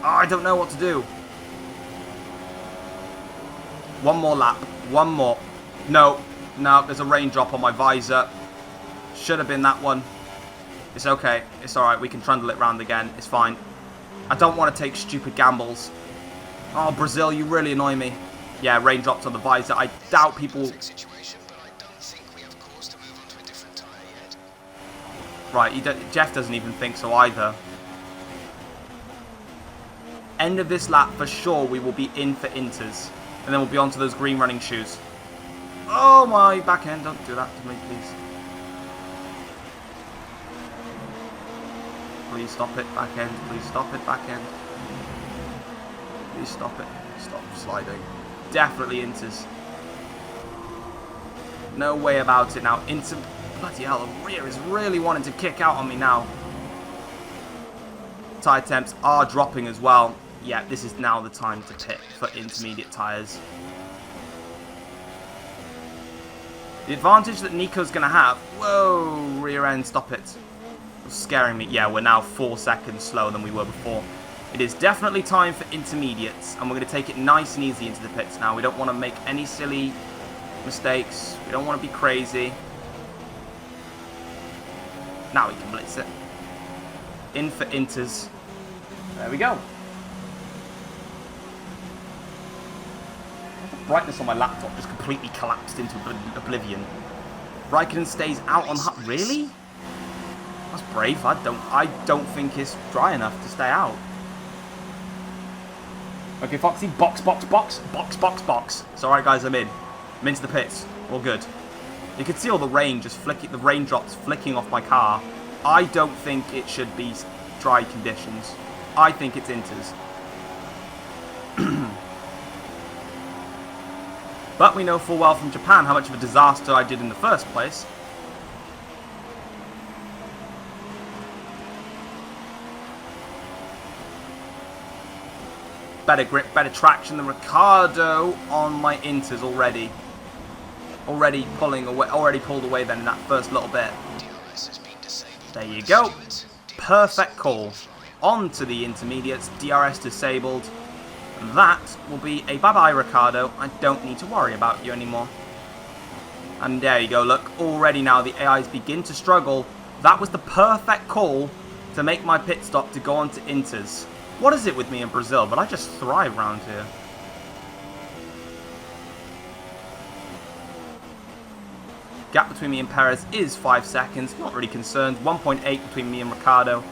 Oh, I don't know what to do. One more lap. One more. No. No, there's a raindrop on my visor. Should have been that one. It's okay. It's alright. We can trundle it round again. It's fine. I don't want to take stupid gambles. Oh, Brazil, you really annoy me. Yeah, raindrops on the visor. I doubt people... Right, Jeff doesn't even think so either. End of this lap, for sure, we will be in for Inters. And then we'll be on to those green running shoes. Oh, my back end. Don't do that to me, please. Please stop it, back end. Please stop it, back end. Please stop it. Stop sliding. Definitely Inters. No way about it now. Inter... Bloody hell, the rear is really wanting to kick out on me now. Tyre temps are dropping as well. Yeah, this is now the time to pit for intermediate tyres. The advantage that Nico's going to have... Whoa, rear end, stop it. It's scaring me. Yeah, we're now 4 seconds slower than we were before. It is definitely time for intermediates, and we're going to take it nice and easy into the pits now. We don't want to make any silly mistakes. We don't want to be crazy. Now we can blitz it. In for Inters. There we go. The brightness on my laptop just completely collapsed into oblivion. Raikkonen stays out on hut. Really? That's brave. I don't think it's dry enough to stay out. Okay, Foxy. Box, box, box. Box, box, box. It's alright, guys. I'm in. I'm into the pits. All good. You can see all the rain just flicking, the raindrops flicking off my car. I don't think it should be dry conditions. I think it's Inters. But we know full well from Japan how much of a disaster I did in the first place. Better grip, better traction than Ricciardo on my Inters already. Already pulling away, already pulled away then in that first little bit. There you go. Perfect call. On to the intermediates. DRS disabled. That will be a bye-bye, Ricciardo. I don't need to worry about you anymore. And there you go. Look, already now the AIs begin to struggle. That was the perfect call to make my pit stop to go on to Inters. What is it with me in Brazil? But I just thrive around here. Gap between me and Perez is 5 seconds. Not really concerned. 1.8 between me and Ricciardo.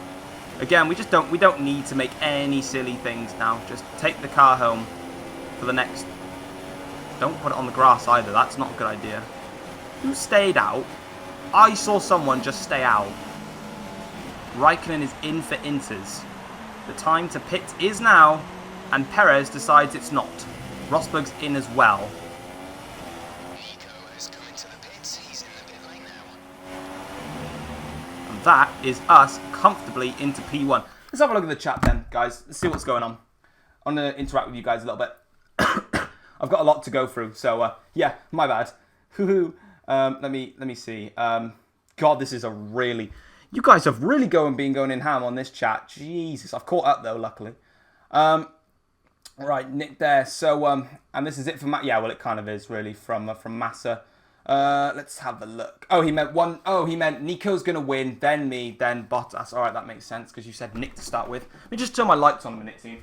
Again, we don't need to make any silly things now. Just take the car home for the next... Don't put it on the grass either. That's not a good idea. Who stayed out? I saw someone just stay out. Raikkonen is in for Inters. The time to pit is now, and Perez decides it's not. Rosberg's in as well. And that is us comfortably into P1. Let's have a look at the chat then, guys. Let's see what's going on. I'm going to interact with you guys a little bit. I've got a lot to go through, so yeah, my bad. Let me see. God, this is a really... You guys have really been going in ham on this chat. Jesus, I've caught up though, luckily. Right, Nick there. So, and this is it for Matt. Yeah, well, it kind of is really from Massa. Let's have a look. Oh, he meant Nico's gonna win, then me, then Bottas. All right, that makes sense because you said Nick to start with. Let me just turn my lights on a minute, team.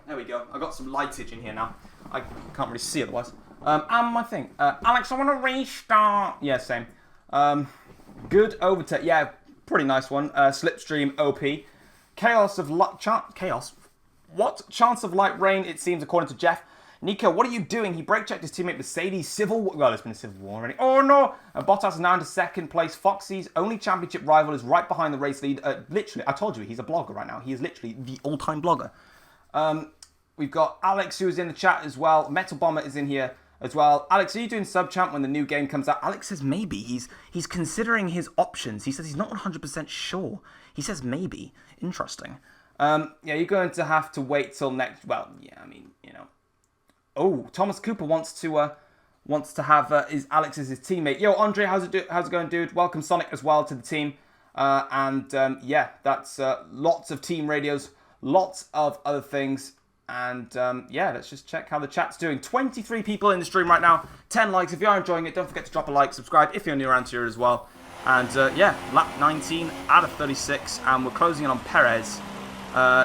There we go. I got some lightage in here now. I can't really see otherwise. And my thing. Alex, I want to restart. Yeah, same. Good overtake. Yeah, pretty nice one. Slipstream OP. Chaos of light. Chaos? What? Chance of light rain, it seems, according to Jeff. Nico, what are you doing? He brake checked his teammate Mercedes. Civil War. Well, it's been a civil war already. Oh, no. And Bottas is now into second place. Foxy's only championship rival is right behind the race lead. Literally, I told you, he's a blogger right now. He is literally the all-time blogger. We've got Alex, who is in the chat as well. Metal Bomber is in here as well. Alex, are you doing sub-champ when the new game comes out? Alex says maybe. He's considering his options. He says he's not 100% sure. He says maybe. Interesting. Yeah, you're going to have to wait till next... Well, yeah, I mean, you know. Oh, Thomas Cooper wants to have Alex as his teammate. Yo, Andre, how's it going, dude? Welcome, Sonic, as well to the team. Yeah, that's lots of team radios, lots of other things. And yeah, let's just check how the chat's doing. 23 people in the stream right now. 10 likes. If you are enjoying it, don't forget to drop a like, subscribe if you're new around here as well. And yeah, lap 19 out of 36. And we're closing in on Perez.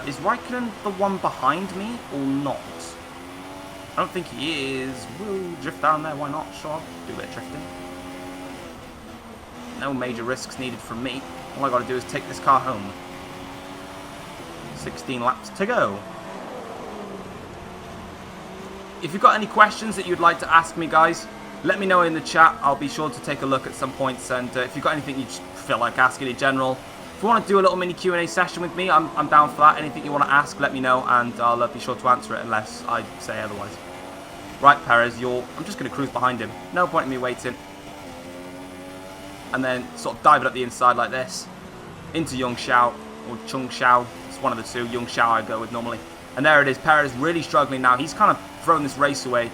Is Raikkonen the one behind me or not? I don't think he is. We'll drift down there. Why not? Sure, I'll do a bit of drifting. No major risks needed from me. All I got to do is take this car home. 16 laps to go. If you've got any questions that you'd like to ask me, guys, let me know in the chat. I'll be sure to take a look at some points. And if you've got anything you just feel like asking in general, if you want to do a little mini Q&A session with me, I'm down for that. Anything you want to ask, let me know, and I'll be sure to answer it unless I say otherwise. Right, Perez, I'm just going to cruise behind him. No point in me waiting. And then sort of dive it up the inside like this. Into Yung Xiao, or Chung Xiao. It's one of the two. Yung Xiao I go with normally. And there it is. Perez really struggling now. He's kind of thrown this race away.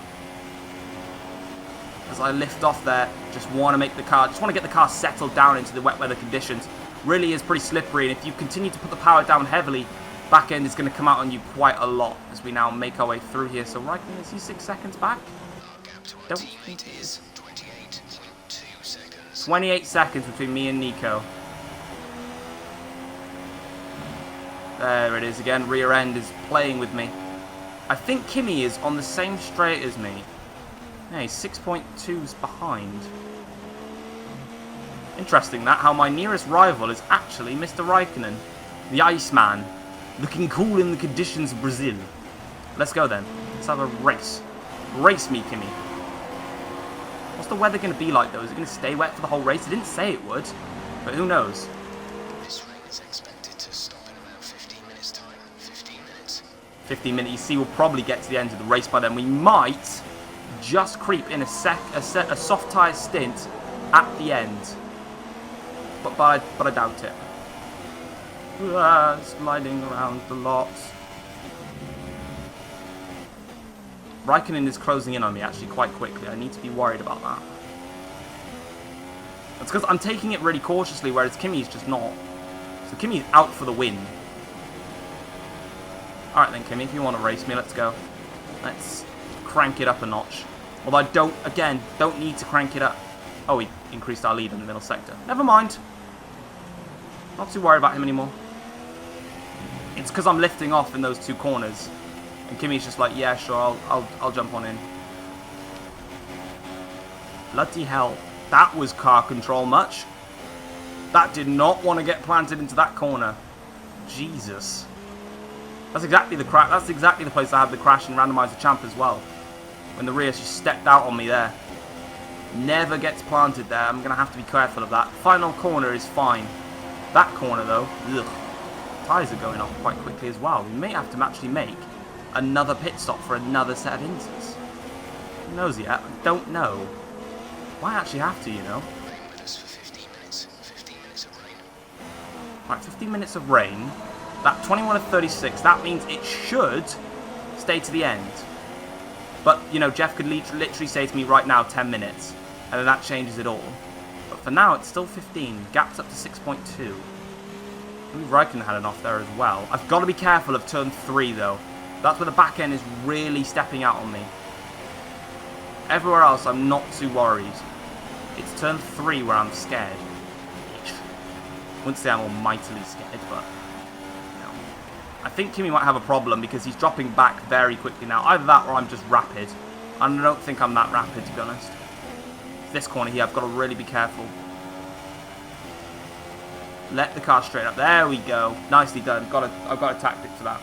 As I lift off there, just want to get the car settled down into the wet weather conditions. Really is pretty slippery, and if you continue to put the power down heavily, back end is going to come out on you quite a lot as we now make our way through here. So Raikkonen, is he 6 seconds back? Our gap to our teammate is 28.2 seconds. 28 seconds between me and Nico. There it is again. Rear end is playing with me. I think Kimi is on the same straight as me. Yeah, he's 6.2s behind. Interesting that, how my nearest rival is actually Mr. Raikkonen, the Iceman, looking cool in the conditions of Brazil. Let's go then. Let's have a race. Race me, Kimi. What's the weather going to be like though? Is it going to stay wet for the whole race? It didn't say it would, but who knows? This rain is expected to stop in around 15 minutes time. 15 minutes. 15 minutes. You see, we'll probably get to the end of the race by then. We might just creep in a soft tyre stint at the end. But I doubt it. Sliding around the lots. Raikkonen is closing in on me actually quite quickly. I need to be worried about that. That's because I'm taking it really cautiously, whereas Kimi's just not. So Kimi's out for the win. Alright then, Kimi, if you want to race me, let's go. Let's crank it up a notch. Although I don't need to crank it up. Oh, we increased our lead in the middle sector. Never mind. Not too worried about him anymore. It's because I'm lifting off in those two corners. And Kimi's just like, yeah, sure, I'll jump on in. Bloody hell. That was car control much. That did not want to get planted into that corner. Jesus. That's exactly the place I had the crash in Randomizer Champ as well. When the rear just stepped out on me there. Never gets planted there. I'm going to have to be careful of that. Final corner is fine. That corner, though, ugh. Tyres are going off quite quickly as well. We may have to actually make another pit stop for another set of inters. Who knows yet? I don't know. Might actually have to, you know. Rain with us for 15 minutes. 15 minutes of rain. Right, 15 minutes of rain. That 21 of 36. That means it should stay to the end. But, you know, Jeff could literally say to me right now 10 minutes. And then that changes it all. But for now, it's still 15. Gap's up to 6.2. Maybe Raikkonen had an off there as well. I've got to be careful of turn 3, though. That's where the back end is really stepping out on me. Everywhere else, I'm not too worried. It's turn 3 where I'm scared. I wouldn't say I'm almightily scared, but... No. I think Kimi might have a problem because he's dropping back very quickly now. Either that or I'm just rapid. And I don't think I'm that rapid, to be honest. This corner here, I've got to really be careful. Let the car straight up. There we go. Nicely done. I've got a tactic for that.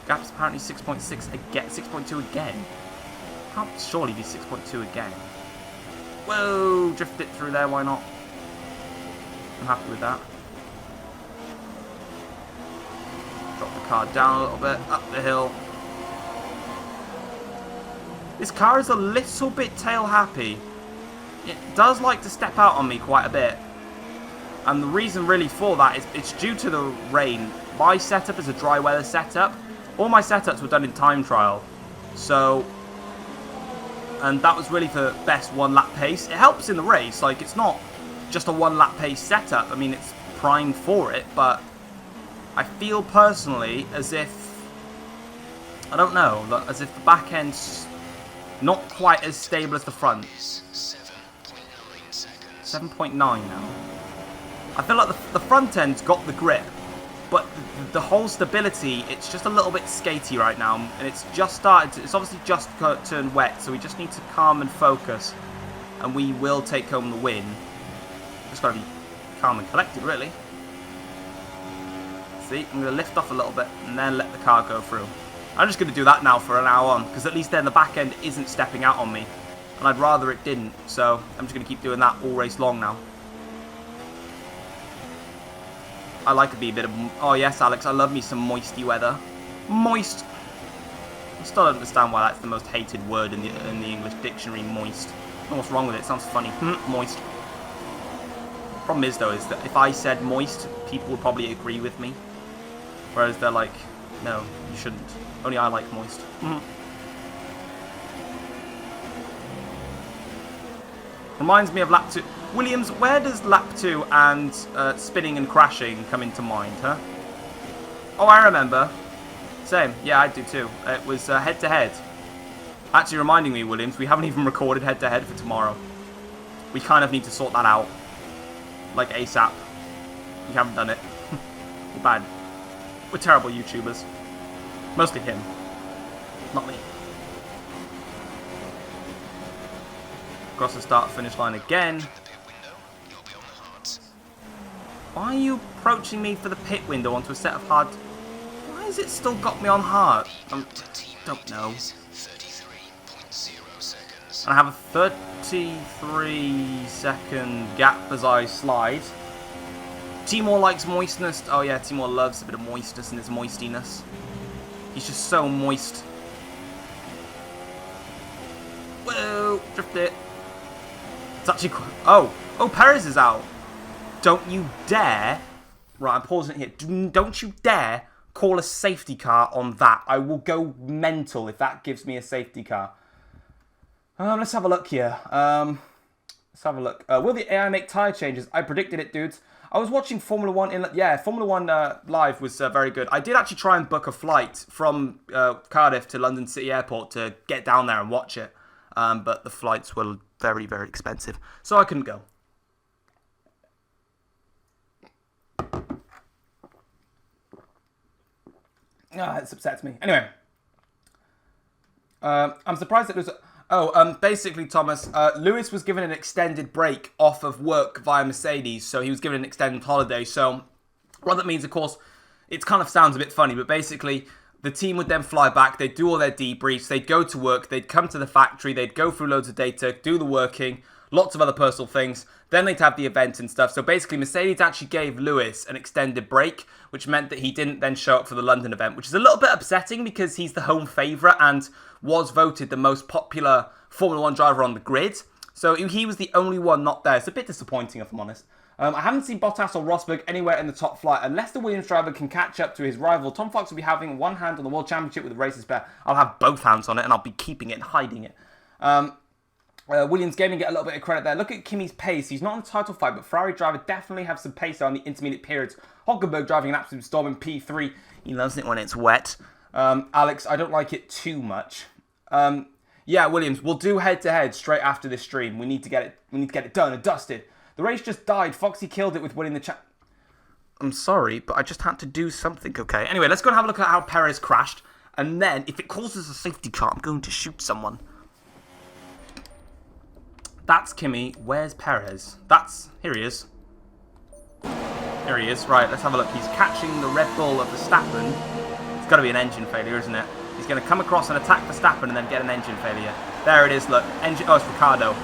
Gap's apparently 6.6 again. 6.2 again. Can't surely be 6.2 again. Whoa! Drift it through there, why not? I'm happy with that. Drop the car down a little bit, up the hill. This car is a little bit tail happy. It does like to step out on me quite a bit. And the reason really for that is it's due to the rain. My setup is a dry weather setup. All my setups were done in time trial. So, and that was really for best 1 lap pace. It helps in the race. Like, it's not just a 1 lap pace setup. I mean, it's primed for it, but I feel personally as if, I don't know, as if the back end's not quite as stable as the front. 7.9 now. I feel like the front end's got the grip, but the whole stability, it's just a little bit skatey right now, and it's just started to, it's obviously just turned wet, so we just need to calm and focus, and we will take home the win. Just gotta be calm and collected, really. See, I'm gonna lift off a little bit, and then let the car go through. I'm just gonna do that now for an hour on, because at least then the back end isn't stepping out on me, and I'd rather it didn't, so I'm just gonna keep doing that all race long now. I like to be a bit of... Oh, yes, Alex, I love me some moisty weather. Moist. I still don't understand why that's the most hated word in the English dictionary, moist. I don't know what's wrong with it. It sounds funny. Moist. Problem is, though, is that if I said moist, people would probably agree with me. Whereas they're like, no, you shouldn't. Only I like moist. Reminds me of lap 2. Williams, where does lap 2 and spinning and crashing come into mind, huh? Oh, I remember. Same. Yeah, I do too. It was head-to-head. Actually reminding me, Williams, we haven't even recorded head-to-head for tomorrow. We kind of need to sort that out. Like ASAP. We haven't done it. We're bad. We're terrible YouTubers. Mostly him. Not me. Across the start-finish line again. Why are you approaching me for the pit window onto a set of hard... Why has it still got me on hard? I don't know. And I have a 33-second gap as I slide. Timor likes moistness. Oh yeah, Timor loves a bit of moistness and his moistiness. He's just so moist. Whoa, drift it. It's actually quite... Oh, Perez is out. Don't you dare... Right, I'm pausing it here. Don't you dare call a safety car on that. I will go mental if that gives me a safety car. Let's have a look here. Let's have a look. Will the AI make tyre changes? I predicted it, dudes. I was watching Formula 1 in... Yeah, Formula 1 live was very good. I did actually try and book a flight from Cardiff to London City Airport to get down there and watch it. But the flights were very, very expensive. So I couldn't go. This upsets me. Anyway. I'm surprised it was... basically, Thomas, Lewis was given an extended break off of work via Mercedes, so he was given an extended holiday. So what that means, of course, it kind of sounds a bit funny, but basically the team would then fly back, they'd do all their debriefs, they'd go to work, they'd come to the factory, they'd go through loads of data, do the working, lots of other personal things, then they'd have the event and stuff. So basically, Mercedes actually gave Lewis an extended break, which meant that he didn't then show up for the London event, which is a little bit upsetting because he's the home favourite and was voted the most popular Formula 1 driver on the grid. So he was the only one not there. It's a bit disappointing, if I'm honest. I haven't seen Bottas or Rosberg anywhere in the top flight. Unless the Williams driver can catch up to his rival, Tom Fox will be having one hand on the World Championship with the races spare. I'll have both hands on it and I'll be keeping it and hiding it. Williams Gaming get a little bit of credit there. Look at Kimi's pace. He's not in the title fight, but Ferrari driver definitely have some pace there on the intermediate periods. Hülkenberg driving an absolute storm in P3. He loves it when it's wet. Alex, I don't like it too much. Yeah, Williams, we'll do head-to-head straight after this stream. We need to get it done and dusted. The race just died. Foxy killed it with winning the I'm sorry, but I just had to do something, okay? Anyway, let's go and have a look at how Perez crashed. And then, if it causes a safety car, I'm going to shoot someone. That's Kimi. Where's Perez? Here he is. Here he is. Right, let's have a look. He's catching the Red Bull of Verstappen. It's got to be an engine failure, isn't it? He's going to come across and attack Verstappen and then get an engine failure. There it is, look. Oh, it's Ricciardo.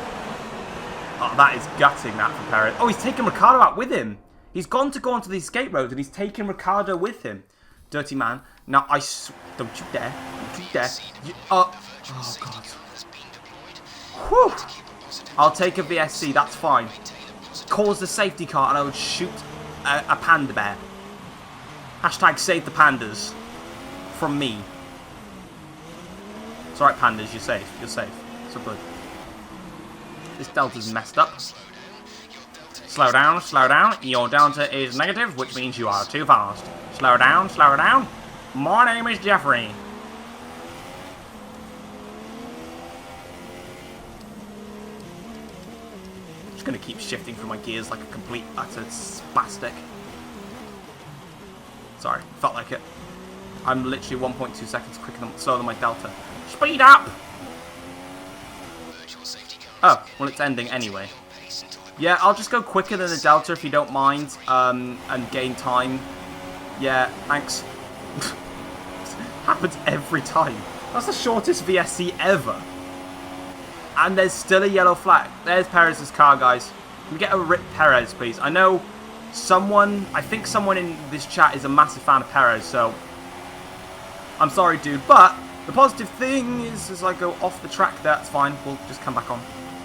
Oh, that is gutting that for Perez. Oh, he's taken Ricciardo out with him. He's gone to go onto the escape road and he's taken Ricciardo with him. Dirty man. Now, don't you dare. Don't you dare. Oh, God. Whew. I'll take a VSC, that's fine. Cause the safety car and I would shoot a panda bear. Hashtag save the pandas. From me. It's alright, pandas, you're safe. You're safe. So good. This delta's messed up. Slow down, slow down. Your delta is negative, which means you are too fast. Slow down, slow down. My name is Jeffrey. I'm just going to keep shifting through my gears like a complete utter spastic. Sorry, felt like it. I'm literally 1.2 seconds slower than my delta. Speed up! Oh, well it's ending anyway. Yeah, I'll just go quicker than the delta if you don't mind, and gain time. Yeah, thanks. Happens every time. That's the shortest VSC ever. And there's still a yellow flag. There's Perez's car, guys. Can we get a Rip Perez, please? I know I think someone in this chat is a massive fan of Perez, so I'm sorry, dude. But the positive thing is, as I go off the track there, that's fine. We'll just come back on.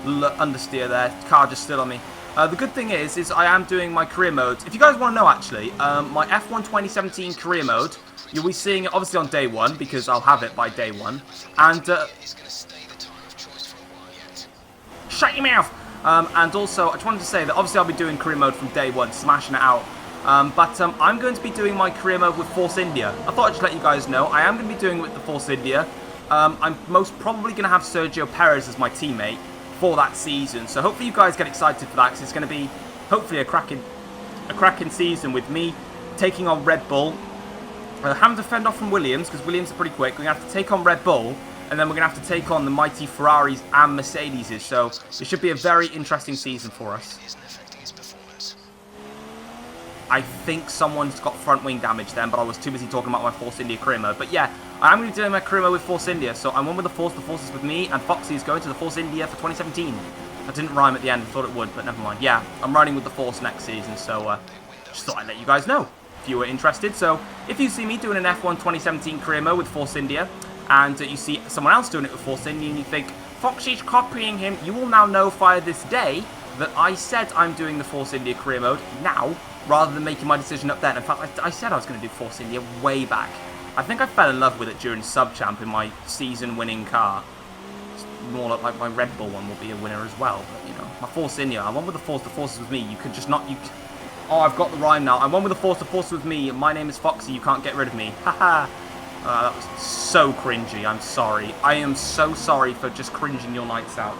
Understeer there. Car just stood on me. The good thing is I am doing my career modes. If you guys want to know, actually, my F1 2017 career mode, you'll be seeing it obviously on day 1, because I'll have it by day 1. And, shut your mouth! And also, I just wanted to say that obviously I'll be doing career mode from day 1, smashing it out. But I'm going to be doing my career mode with Force India. I thought I'd just let you guys know. I am going to be doing it with the Force India. I'm most probably going to have Sergio Perez as my teammate for that season. So hopefully you guys get excited for that, because it's going to be hopefully a cracking season with me taking on Red Bull. Having to fend off from Williams, because Williams are pretty quick. We're going to have to take on Red Bull, and then we're going to have to take on the mighty Ferraris and Mercedes. So it should be a very interesting season for us. I think someone's got front wing damage then, but I was too busy talking about my Force India career mode. But yeah, I am going to be doing my career mode with Force India. So I'm one with the Force is with me, and Foxy is going to the Force India for 2017. That didn't rhyme at the end, I thought it would, but never mind. Yeah, I'm riding with the Force next season, so just thought I'd let you guys know if you were interested. So if you see me doing an F1 2017 career mode with Force India, and you see someone else doing it with Force India, and you think, Foxy's copying him, you will now know via this day that I said I'm doing the Force India career mode now, rather than making my decision up then. In fact, I said I was going to do Force India way back. I think I fell in love with it during Sub-Champ in my season-winning car. It's more like my Red Bull one will be a winner as well, but, you know. My Force India, I won with the Force is with me. You could just not... Oh, I've got the rhyme now. I won with the Force is with me. My name is Foxy, you can't get rid of me. Haha. That was so cringy, I'm sorry. I am so sorry for just cringing your nights out.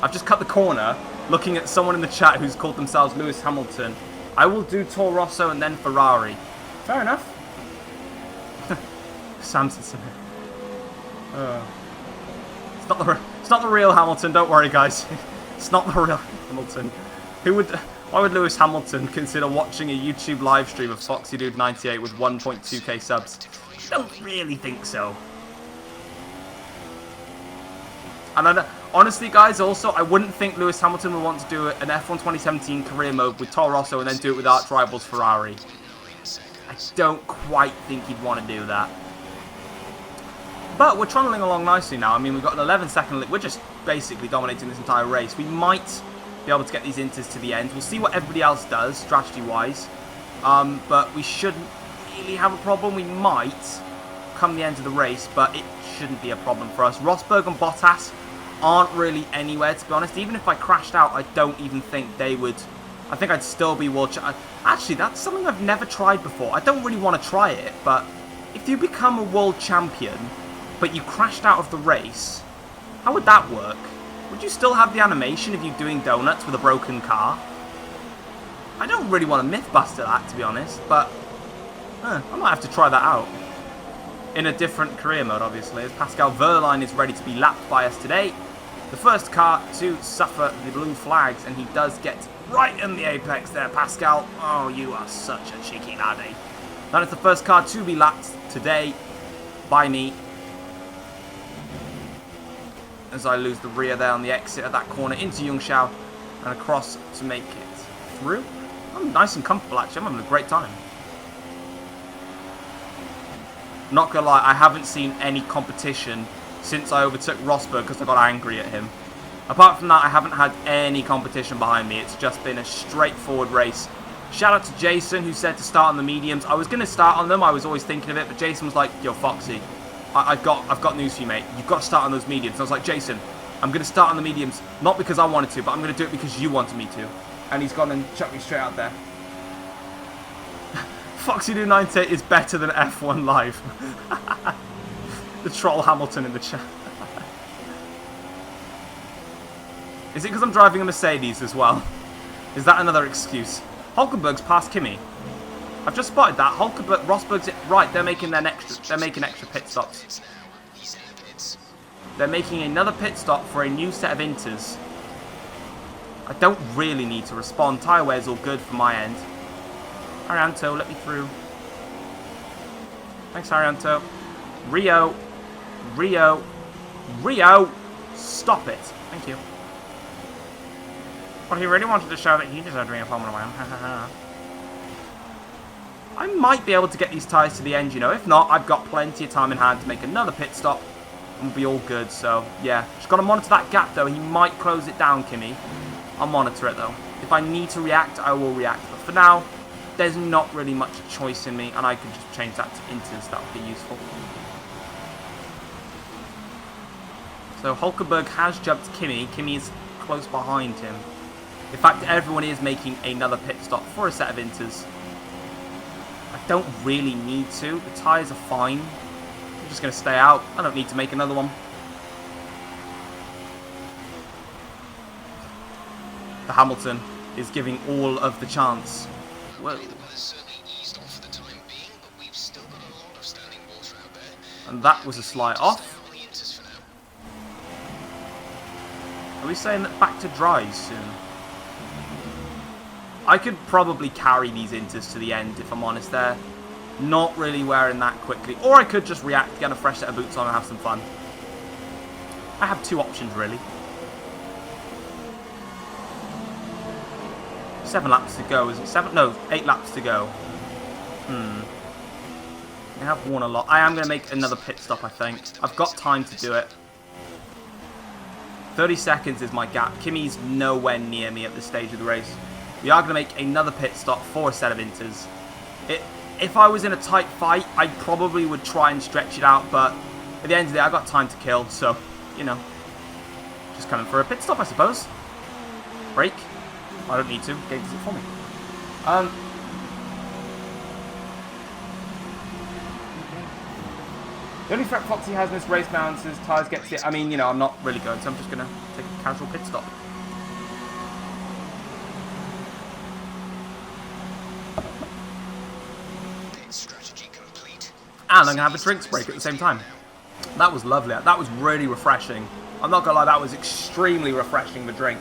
I've just cut the corner, looking at someone in the chat who's called themselves Lewis Hamilton. I will do Toro Rosso and then Ferrari. Fair enough. Samson. It's not the real Hamilton, don't worry guys. It's not the real Hamilton. Why would Lewis Hamilton consider watching a YouTube live stream of Foxy Dude 98 with 1.2k subs? I don't really think so. And honestly, guys, also, I wouldn't think Lewis Hamilton would want to do an F1 2017 career mode with Toro Rosso and then do it with arch rivals Ferrari. I don't quite think he'd want to do that. But we're trundling along nicely now. I mean, we've got an 11-second lead. We're just basically dominating this entire race. We might be able to get these inters to the end. We'll see what everybody else does, strategy-wise. But we shouldn't really have a problem. We might come the end of the race, but it shouldn't be a problem for us. Rosberg and Bottas aren't really anywhere, to be honest. Even if I crashed out, I don't even think they would... I think I'd still be world champion. Actually, that's something I've never tried before. I don't really want to try it, but if you become a world champion, but you crashed out of the race, how would that work? Would you still have the animation of you doing donuts with a broken car? I don't really want to mythbuster that, to be honest, but I might have to try that out. In a different career mode, obviously, as Pascal Wehrlein is ready to be lapped by us today. The first car to suffer the blue flags, and he does get right in the apex there, Pascal. Oh, you are such a cheeky laddie. That is the first car to be lapped today by me. As I lose the rear there on the exit of that corner into Yungshao and across to make it through. I'm nice and comfortable actually, I'm having a great time. Not gonna lie, I haven't seen any competition since I overtook Rosberg because I got angry at him. Apart from that, I haven't had any competition behind me. It's just been a straightforward race. Shout out to Jason who said to start on the mediums. I was going to start on them, I was always thinking of it, but Jason was like, yo Foxy, I've got news for you mate. You've got to start on those mediums. And I was like, Jason, I'm going to start on the mediums, not because I wanted to, but I'm going to do it because you wanted me to. And he's gone and chucked me straight out there. Foxy298 is better than F1 Live. The troll Hamilton in the chat. Is it because I'm driving a Mercedes as well? Is that another excuse? Hulkenberg's past Kimi. I've just spotted that. Hulkenberg, Rosberg's right. They're making extra pit stops. They're making another pit stop for a new set of inters. I don't really need to respond. Tyre wear's all good from my end. Arianto, let me through. Thanks, Arianto. Rio. Stop it. Thank you. But he really wanted to show that he deserved to be in Formula 1. I might be able to get these tyres to the end, you know. If not, I've got plenty of time in hand to make another pit stop. And we'll be all good, so yeah. Just got to monitor that gap, though. He might close it down, Kimi. I'll monitor it, though. If I need to react, I will react. But for now, there's not really much choice in me, and I can just change that to inters. That would be useful. So Hulkenberg has jumped Kimi. Kimi is close behind him. In fact, everyone is making another pit stop for a set of inters. I don't really need to. The tyres are fine. I'm just going to stay out. I don't need to make another one. The Hamilton is giving all of the chance. Whoa. And that was a slide off. Are we saying that back to dries soon? I could probably carry these inters to the end, if I'm honest. They're not really wearing that quickly. Or I could just react, get a fresh set of boots on and have some fun. I have two options, really. 7 laps to go, is it? 7? No, 8 laps to go. I have won a lot. I am going to make another pit stop, I think. I've got time to do it. 30 seconds is my gap. Kimi's nowhere near me at this stage of the race. We are going to make another pit stop for a set of inters. If I was in a tight fight, I probably would try and stretch it out, but at the end of the day, I've got time to kill, so, you know, just coming for a pit stop, I suppose. Brake. I don't need to. Game does it for me. The only threat Foxy has in this race now is his tyres get to it. I mean, you know, I'm not really going, so I'm just going to take a casual pit stop. And I'm going to have a drinks break at the same time. That was lovely. That was really refreshing. I'm not going to lie, that was extremely refreshing, the drink.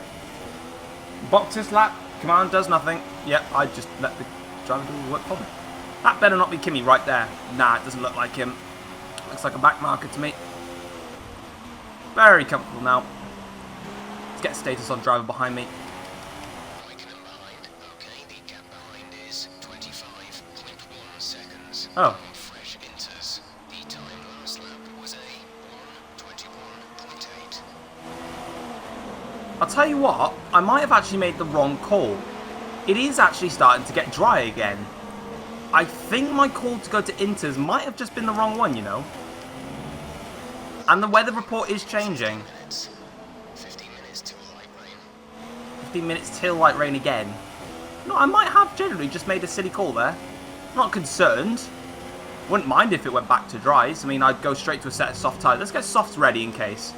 Boxes lap. Command does nothing. Yep, I just let the driver do the work for me. That better not be Kimi right there. Nah, it doesn't look like him. Looks like a back marker to me. Very comfortable now. Let's get status on driver behind me. Oh. I'll tell you what, I might have actually made the wrong call. It is actually starting to get dry again. I think my call to go to inters might have just been the wrong one, you know. And the weather report is changing. 15 minutes till light rain again. No, I might have generally just made a silly call there. Not concerned. Wouldn't mind if it went back to dries. I mean, I'd go straight to a set of soft tyres. Let's get softs ready in case.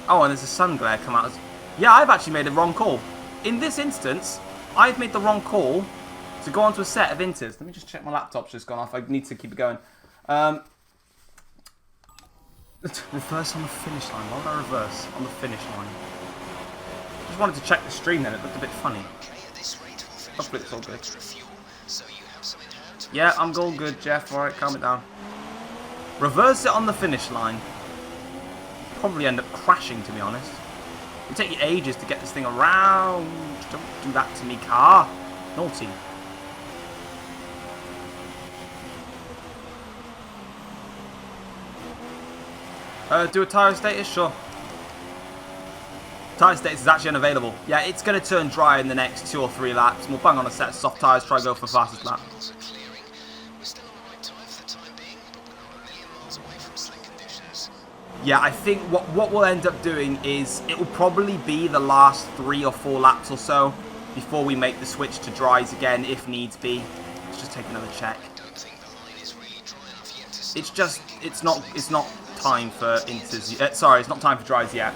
Oh, and there's a sun glare come out. Yeah, I've actually made a wrong call. In this instance, I've made the wrong call to go onto a set of inters. Let me just check my laptop's just gone off. I need to keep it going. Reverse on the finish line. Why would I reverse on the finish line? Just wanted to check the stream then. It looked a bit funny. Hopefully it's all good. Yeah, I'm all good, Jeff. Alright, calm it down. Reverse it on the finish line. Probably end up crashing, to be honest. It'll take you ages to get this thing around. Don't do that to me, car. Naughty. Do a tyre status? Sure. Tyre status is actually unavailable. Yeah, it's going to turn dry in the next 2 or 3 laps. We'll bang on a set of soft tyres, try to go for the fastest lap. Yeah, I think what we'll end up doing is it will probably be the last 3 or 4 laps or so before we make the switch to dries again if needs be. Let's just take another check. It's not time for inters. Sorry, it's not time for dries yet.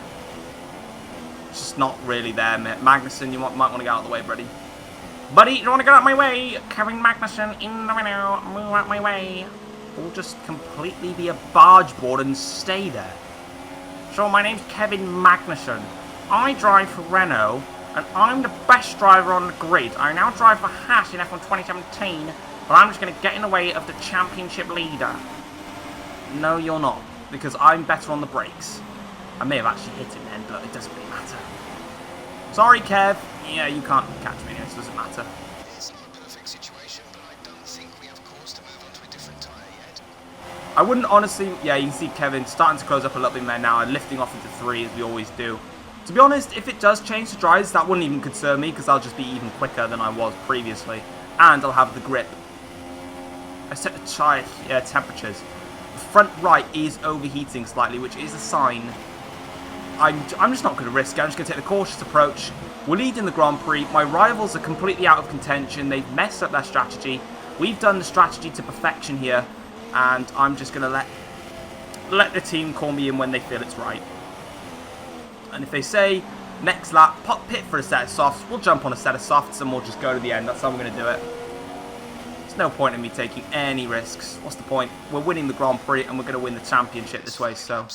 It's just not really there, Magnussen. You might want to get out of the way, buddy. Buddy, you want to get out of my way? Kevin Magnussen in the window. Move out my way. Or just completely be a barge board and stay there. So my name's Kevin Magnussen. I drive for Renault, and I'm the best driver on the grid. I now drive for Haas in F1 2017, but I'm just going to get in the way of the championship leader. No, you're not, because I'm better on the brakes. I may have actually hit him then, but it doesn't really matter. Sorry, Kev. Yeah, you can't catch me anyway, so it doesn't matter. It's not a perfect situation, but I don't think we have cause to move on to a different tyre yet. I wouldn't honestly... Yeah, you can see Kevin starting to close up a little bit there now and lifting off into 3 as we always do. To be honest, if it does change to dries, that wouldn't even concern me because I'll just be even quicker than I was previously. And I'll have the grip. I set the tyre temperatures. The front right is overheating slightly, which is a sign. I'm just not going to risk it. I'm just going to take the cautious approach. We're leading the Grand Prix. My rivals are completely out of contention. They've messed up their strategy. We've done the strategy to perfection here. And I'm just going to let the team call me in when they feel it's right. And if they say, next lap, pop pit for a set of softs, we'll jump on a set of softs and we'll just go to the end. That's how I'm going to do it. There's no point in me taking any risks. What's the point? We're winning the Grand Prix and we're going to win the championship this way, so...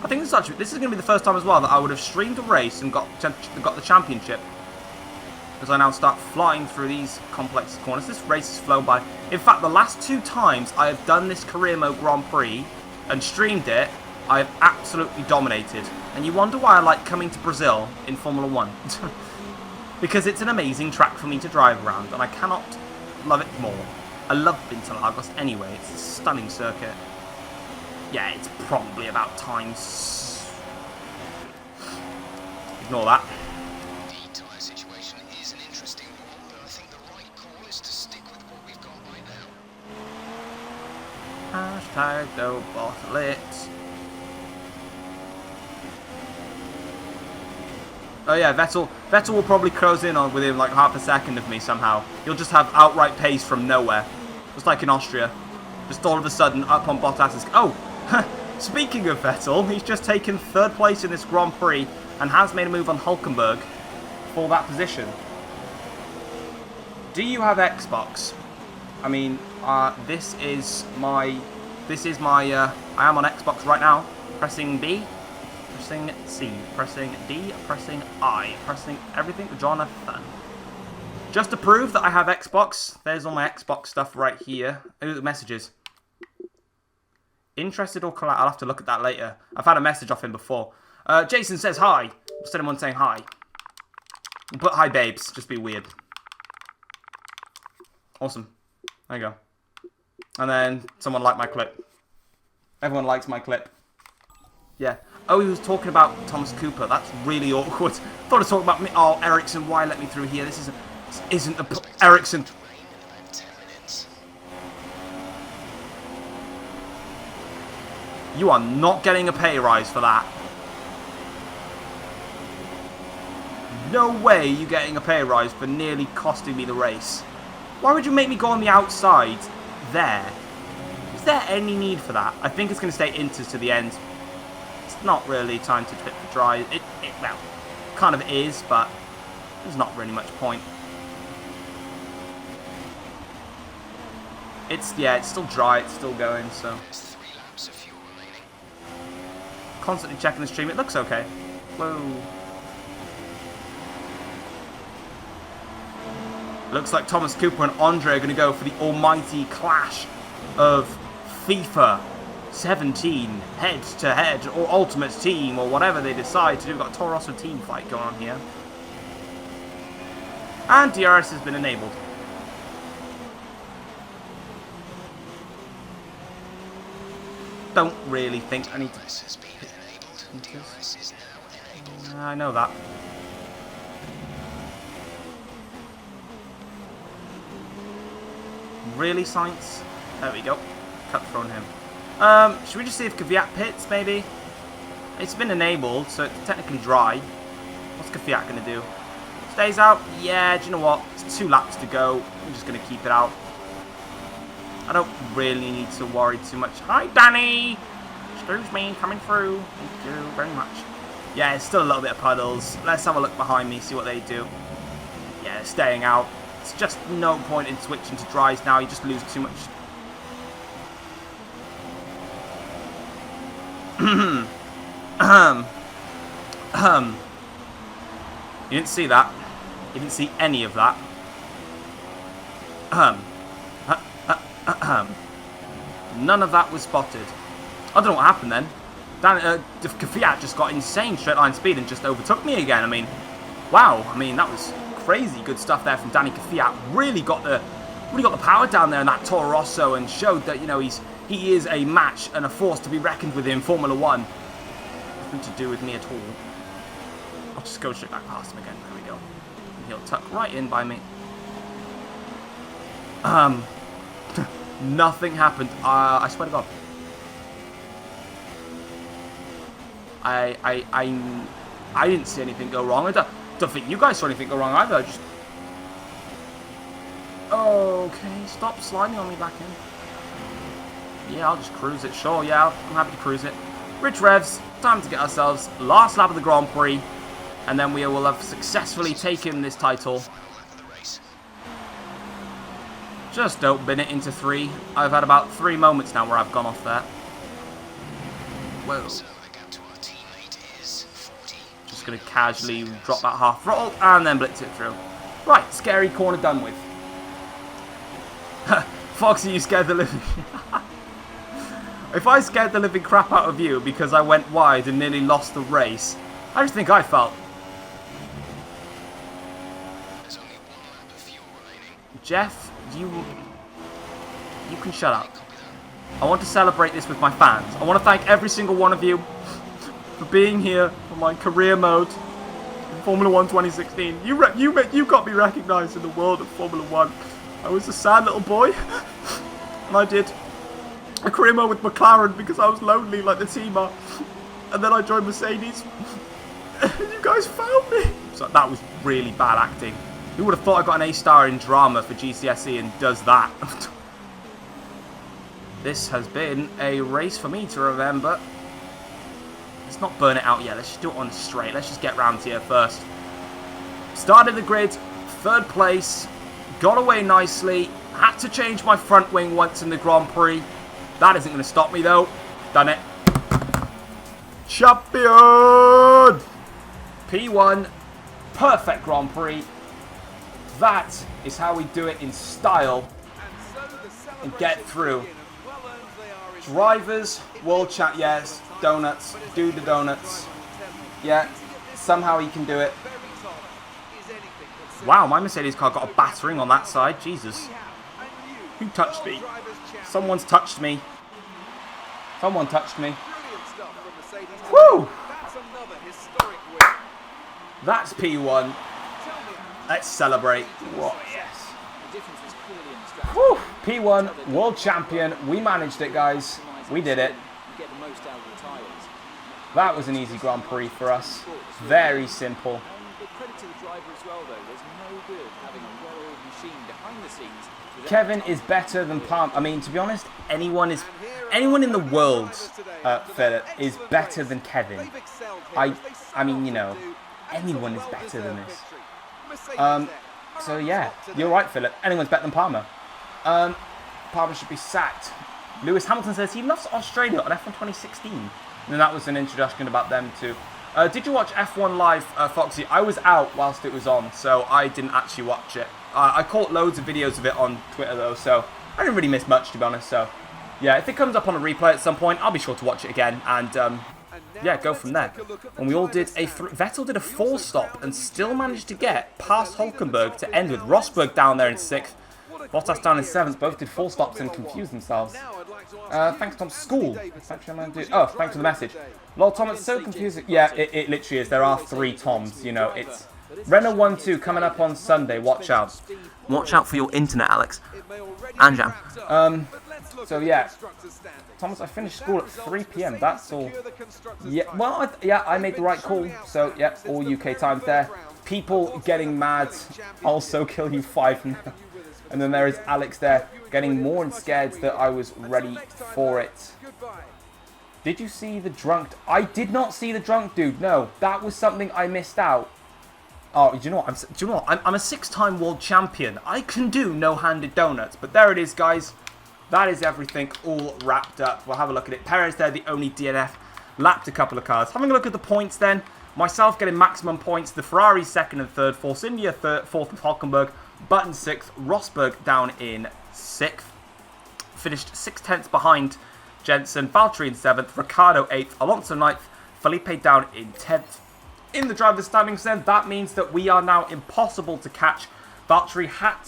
I think this is going to be the first time as well that I would have streamed a race and got the championship. As I now start flying through these complex corners. This race has flown by. In fact, the last 2 times I have done this career mode Grand Prix and streamed it, I have absolutely dominated. And you wonder why I like coming to Brazil in Formula 1. Because it's an amazing track for me to drive around, and I cannot love it more. I love Interlagos anyway. It's a stunning circuit. Yeah, it's probably about time. Ignore that. The tyre situation is an interesting one, but I think the right call is to stick with what we've got right now. Hashtag don't bottle it. Oh yeah, Vettel will probably close in on within like half a second of me somehow. He'll just have outright pace from nowhere. Just like in Austria. Just all of a sudden up on Bottas's... Oh! Speaking of Vettel, he's just taken 3rd place in this Grand Prix and has made a move on Hulkenberg for that position. Do you have Xbox? I mean, this is my, I am on Xbox right now. Pressing B, pressing C, pressing D, pressing I, pressing everything. Jonathan. Just to prove that I have Xbox, there's all my Xbox stuff right here. Ooh, the messages. Interested or collab? I'll have to look at that later. I've had a message off him before. Jason says hi. Instead of one saying hi. But hi, babes. Just be weird. Awesome. There you go. And then someone liked my clip. Everyone likes my clip. Yeah. Oh, he was talking about Thomas Cooper. That's really awkward. Thought he was talking about me. Oh, Ericsson, why let me through here? This isn't the Ericsson. You are not getting a pay rise for that. No way you getting a pay rise for nearly costing me the race. Why would you make me go on the outside there? Is there any need for that? I think it's going to stay inters to the end. It's not really time to pit for dry. Well, kind of is, but there's not really much point. It's still dry, it's still going, so. Constantly checking the stream, it looks okay. Whoa. Looks like Thomas Cooper and Andre are going to go for the almighty clash of FIFA 17 head-to-head or Ultimate Team or whatever they decide to do. We've got a Toro Rosso team fight going on here. And DRS has been enabled. Don't really think I need to... I know that. Really, Science? There we go. Cut thrown him. Should we just see if Kvyat pits, maybe? It's been enabled, so it's technically dry. What's Kvyat going to do? Stays out? Yeah, do you know what? It's 2 laps to go. I'm just going to keep it out. I don't really need to worry too much. Hi, Danny! Excuse me, coming through. Thank you very much. Yeah, it's still a little bit of puddles. Let's have a look behind me, see what they do. Yeah, staying out. It's just no point in switching to dries now. You just lose too much. You didn't see that. You didn't see any of that. None of that was spotted. I don't know what happened then. Kvyat just got insane straight line speed and just overtook me again. I mean, wow. I mean, that was crazy good stuff there from Danny Kvyat. Really got the power down there in that Toro Rosso and showed that, you know, he is a match and a force to be reckoned with in Formula 1. Nothing to do with me at all. I'll just go straight back past him again. There we go. And he'll tuck right in by me. Nothing happened. I swear to God. I didn't see anything go wrong. I don't think you guys saw anything go wrong either. I just... Okay, stop sliding on me back in. Yeah, I'll just cruise it. Sure, yeah, I'm happy to cruise it. Rich revs. Time to get ourselves last lap of the Grand Prix. And then we will have successfully taken this title. Just don't bin it into 3. I've had about 3 moments now where I've gone off there. Whoa. Just going to casually drop that half throttle and then blitz it through. Right, scary corner done with. Foxy, you scared the living... If I scared the living crap out of you because I went wide and nearly lost the race, how do you think I felt? Jeff, you can shut up. I want to celebrate this with my fans. I want to thank every single one of you for being here for my career mode in Formula 1 2016. You got me recognised in the world of Formula 1. I was a sad little boy, and I did a career mode with McLaren because I was lonely like the team are. And then I joined Mercedes. You guys found me. So that was really bad acting. Who would have thought I got an A-star in drama for GCSE and does that? This has been a race for me to remember. Let's not burn it out yet. Let's just do it on straight. Let's just get round here first. Started the grid, 3rd place. Got away nicely. Had to change my front wing once in the Grand Prix. That isn't going to stop me though. Done it. Champion! P1. Perfect Grand Prix. That is how we do it in style and get through. Drivers, World Champ, yes, donuts, do the donuts. Yeah, somehow he can do it. Wow, my Mercedes car got a battering on that side, Jesus. Who touched me? Someone's touched me. Someone touched me. Woo! That's P1. Let's celebrate. What? Yes. Whew. P1, world champion. We managed it, guys. We did it. That was an easy Grand Prix for us. Very simple. Kevin is better than Palm. I mean, to be honest, anyone in the world, Philip, is better than Kevin. I mean, you know, anyone is better than this. So yeah, you're right, Philip. Anyone's better than Palmer. Palmer should be sacked. Lewis Hamilton says he loves Australia on F1 2016. And that was an introduction about them to Did you watch F1 Live, Foxy? I was out whilst it was on, so I didn't actually watch it. I caught loads of videos of it on Twitter, though, so I didn't really miss much, to be honest. So, yeah, if it comes up on a replay at some point, I'll be sure to watch it again, and, yeah, go from there. And we all did Vettel did a 4-stop and still managed to get past Hulkenberg to end with Rosberg down there in 6th. Bottas down in 7th, both did 4 stops and confused themselves. Thanks, Tom. School. Thanks for the message. Lol, Tom, it's so confusing. Yeah, it literally is. There are 3 Toms, you know. It's Renault 1-2 coming up on Sunday. Watch out. Watch out for your internet, Alex. And Jam. So, yeah. Thomas, I finished school at 3 PM. That's all. Yeah, well, I made the right call. So, yeah, all UK times there. People getting mad. Also kill you 5 now. And then there is Alex there, getting more and scared that I was ready for it. Did you see the drunk? I did not see the drunk dude. No, that was something I missed out. Oh, do you know what? I'm a 6-time world champion. I can do no-handed donuts. But there it is, guys. That is everything all wrapped up. We'll have a look at it. Perez there, the only DNF. Lapped a couple of cars. Having a look at the points then. Myself getting maximum points. The Ferrari 2nd and 3rd. Force India 4th with Hulkenberg. Button 6th, Rosberg down in 6th. Finished 6/10 behind Jensen, Valtteri in 7th, Ricciardo 8th, Alonso 9th, Felipe down in 10th. In the driver's standings then, that means that we are now impossible to catch. Valtteri had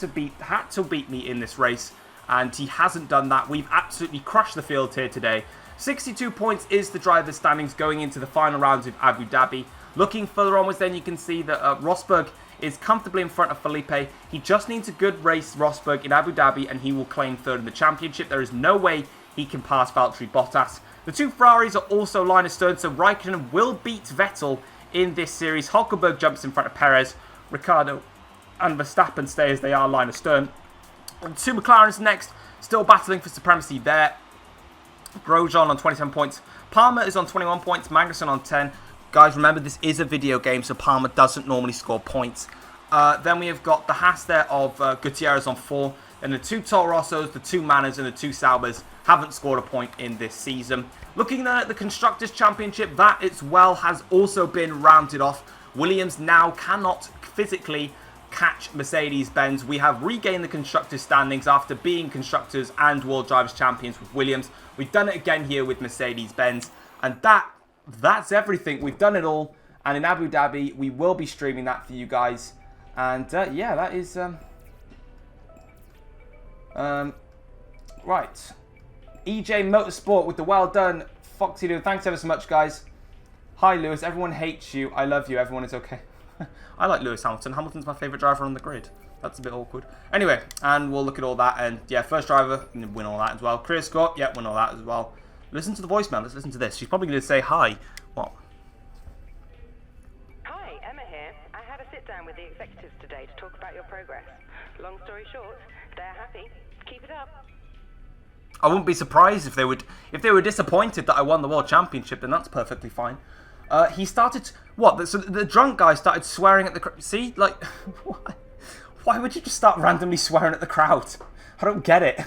to beat me in this race, and he hasn't done that. We've absolutely crushed the field here today. 62 points is the driver's standings going into the final rounds of Abu Dhabi. Looking further onwards then, you can see that Rosberg is comfortably in front of Felipe. He just needs a good race, Rosberg, in Abu Dhabi, and he will claim 3rd in the championship. There is no way he can pass Valtteri Bottas. The 2 Ferraris are also line astern, so Raikkonen will beat Vettel in this series. Hulkenberg jumps in front of Perez. Ricciardo and Verstappen stay as they are line astern. And 2 McLarens next, still battling for supremacy there. Grosjean on 27 points. Palmer is on 21 points. Magnussen on 10. Guys, remember, this is a video game, so Palmer doesn't normally score points. Then we have got the Haas there of Gutierrez on 4. And the 2 Toro Rossos, the 2 Manners, and the 2 Saubers haven't scored a point in this season. Looking then at the Constructors' Championship, that as well has also been rounded off. Williams now cannot physically catch Mercedes-Benz. We have regained the Constructors' standings after being Constructors and World Drivers' Champions with Williams. We've done it again here with Mercedes-Benz. And that's everything. We've done it all. And in Abu Dhabi, we will be streaming that for you guys. And yeah, that is... right. EJ Motorsport with the well done. Foxy Lou, thanks ever so much, guys. Hi, Lewis. Everyone hates you. I love you. Everyone is okay. I like Lewis Hamilton. Hamilton's my favourite driver on the grid. That's a bit awkward. Anyway, and we'll look at all that. And yeah, first driver, win all that as well. Chris Scott, yeah, win all that as well. Listen to the voicemail. Let's listen to this. She's probably going to say hi. What? Hi, Emma here. I had a sit down with the executives today to talk about your progress. Long story short, they're happy. Keep it up. I wouldn't be surprised if they were disappointed that I won the World Championship. Then that's perfectly fine. He started what? So the drunk guy started swearing at the crowd. See, like, why would you just start randomly swearing at the crowd? I don't get it.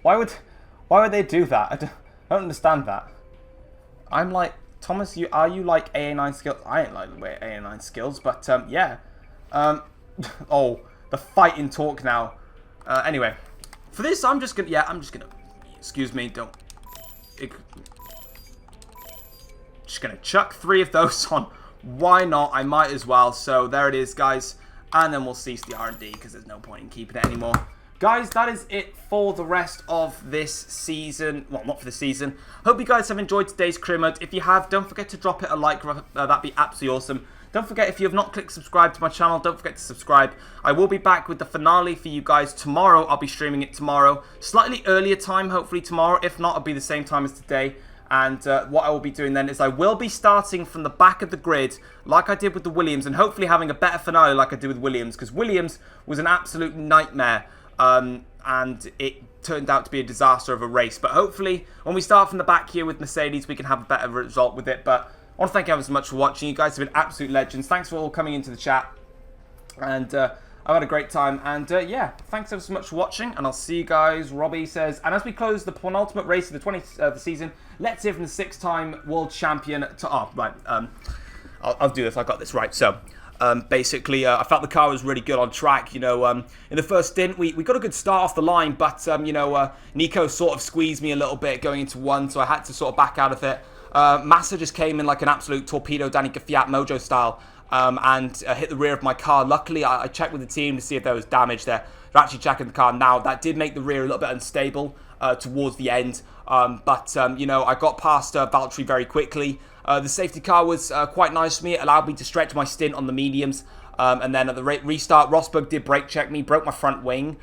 Why would they do that? I don't understand that. I'm like, Thomas, are you like AA9 skills? I ain't like the way AA9 skills, but yeah. Oh, the fighting talk now. Anyway, for this, I'm just gonna. Excuse me, don't. Just gonna chuck 3 of those on. Why not? I might as well. So there it is, guys. And then we'll cease the R&D because there's no point in keeping it anymore. Guys, that is it for the rest of this season. Well, not for the season. Hope you guys have enjoyed today's career mode. If you have, don't forget to drop it a like. That'd be absolutely awesome. Don't forget, if you have not clicked subscribe to my channel, don't forget to subscribe. I will be back with the finale for you guys tomorrow. I'll be streaming it tomorrow. Slightly earlier time, hopefully tomorrow. If not, it'll be the same time as today. And what I will be doing then is I will be starting from the back of the grid like I did with the Williams, and hopefully having a better finale like I did with Williams, because Williams was an absolute nightmare. And it turned out to be a disaster of a race. But hopefully, when we start from the back here with Mercedes, we can have a better result with it. But I want to thank you ever so much for watching. You guys have been absolute legends. Thanks for all coming into the chat. And I've had a great time. And yeah, thanks ever so much for watching. And I'll see you guys. Robbie says, and as we close the penultimate race of the 20th the season, let's hear from the 6-time world champion. I'll do this. I got this right. So, basically, I felt the car was really good on track. You know, in the first stint, we got a good start off the line, but, you know, Nico sort of squeezed me a little bit going into one, so I had to sort of back out of it. Massa just came in like an absolute torpedo, Danica Fiat Mojo style, and hit the rear of my car. Luckily, I checked with the team to see if there was damage there. They're actually checking the car now. That did make the rear a little bit unstable towards the end, but, you know, I got past Valtteri very quickly. The safety car was quite nice to me. It allowed me to stretch my stint on the mediums. And then at the restart, Rosberg did brake check me, broke my front wing,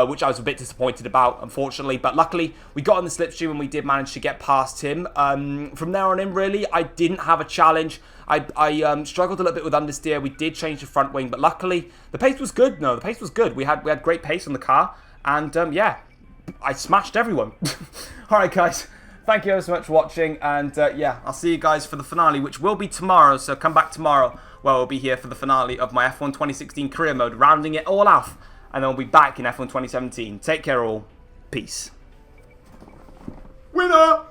which I was a bit disappointed about, unfortunately. But luckily, we got on the slipstream and we did manage to get past him. From there on in, really, I didn't have a challenge. I struggled a little bit with understeer. We did change the front wing, but luckily, the pace was good. No, the pace was good. We had great pace on the car. And, yeah, I smashed everyone. All right, guys. Thank you so much for watching, and yeah, I'll see you guys for the finale, which will be tomorrow, so come back tomorrow, where we'll be here for the finale of my F1 2016 career mode, rounding it all off, and then we'll be back in F1 2017. Take care all. Peace. Winner!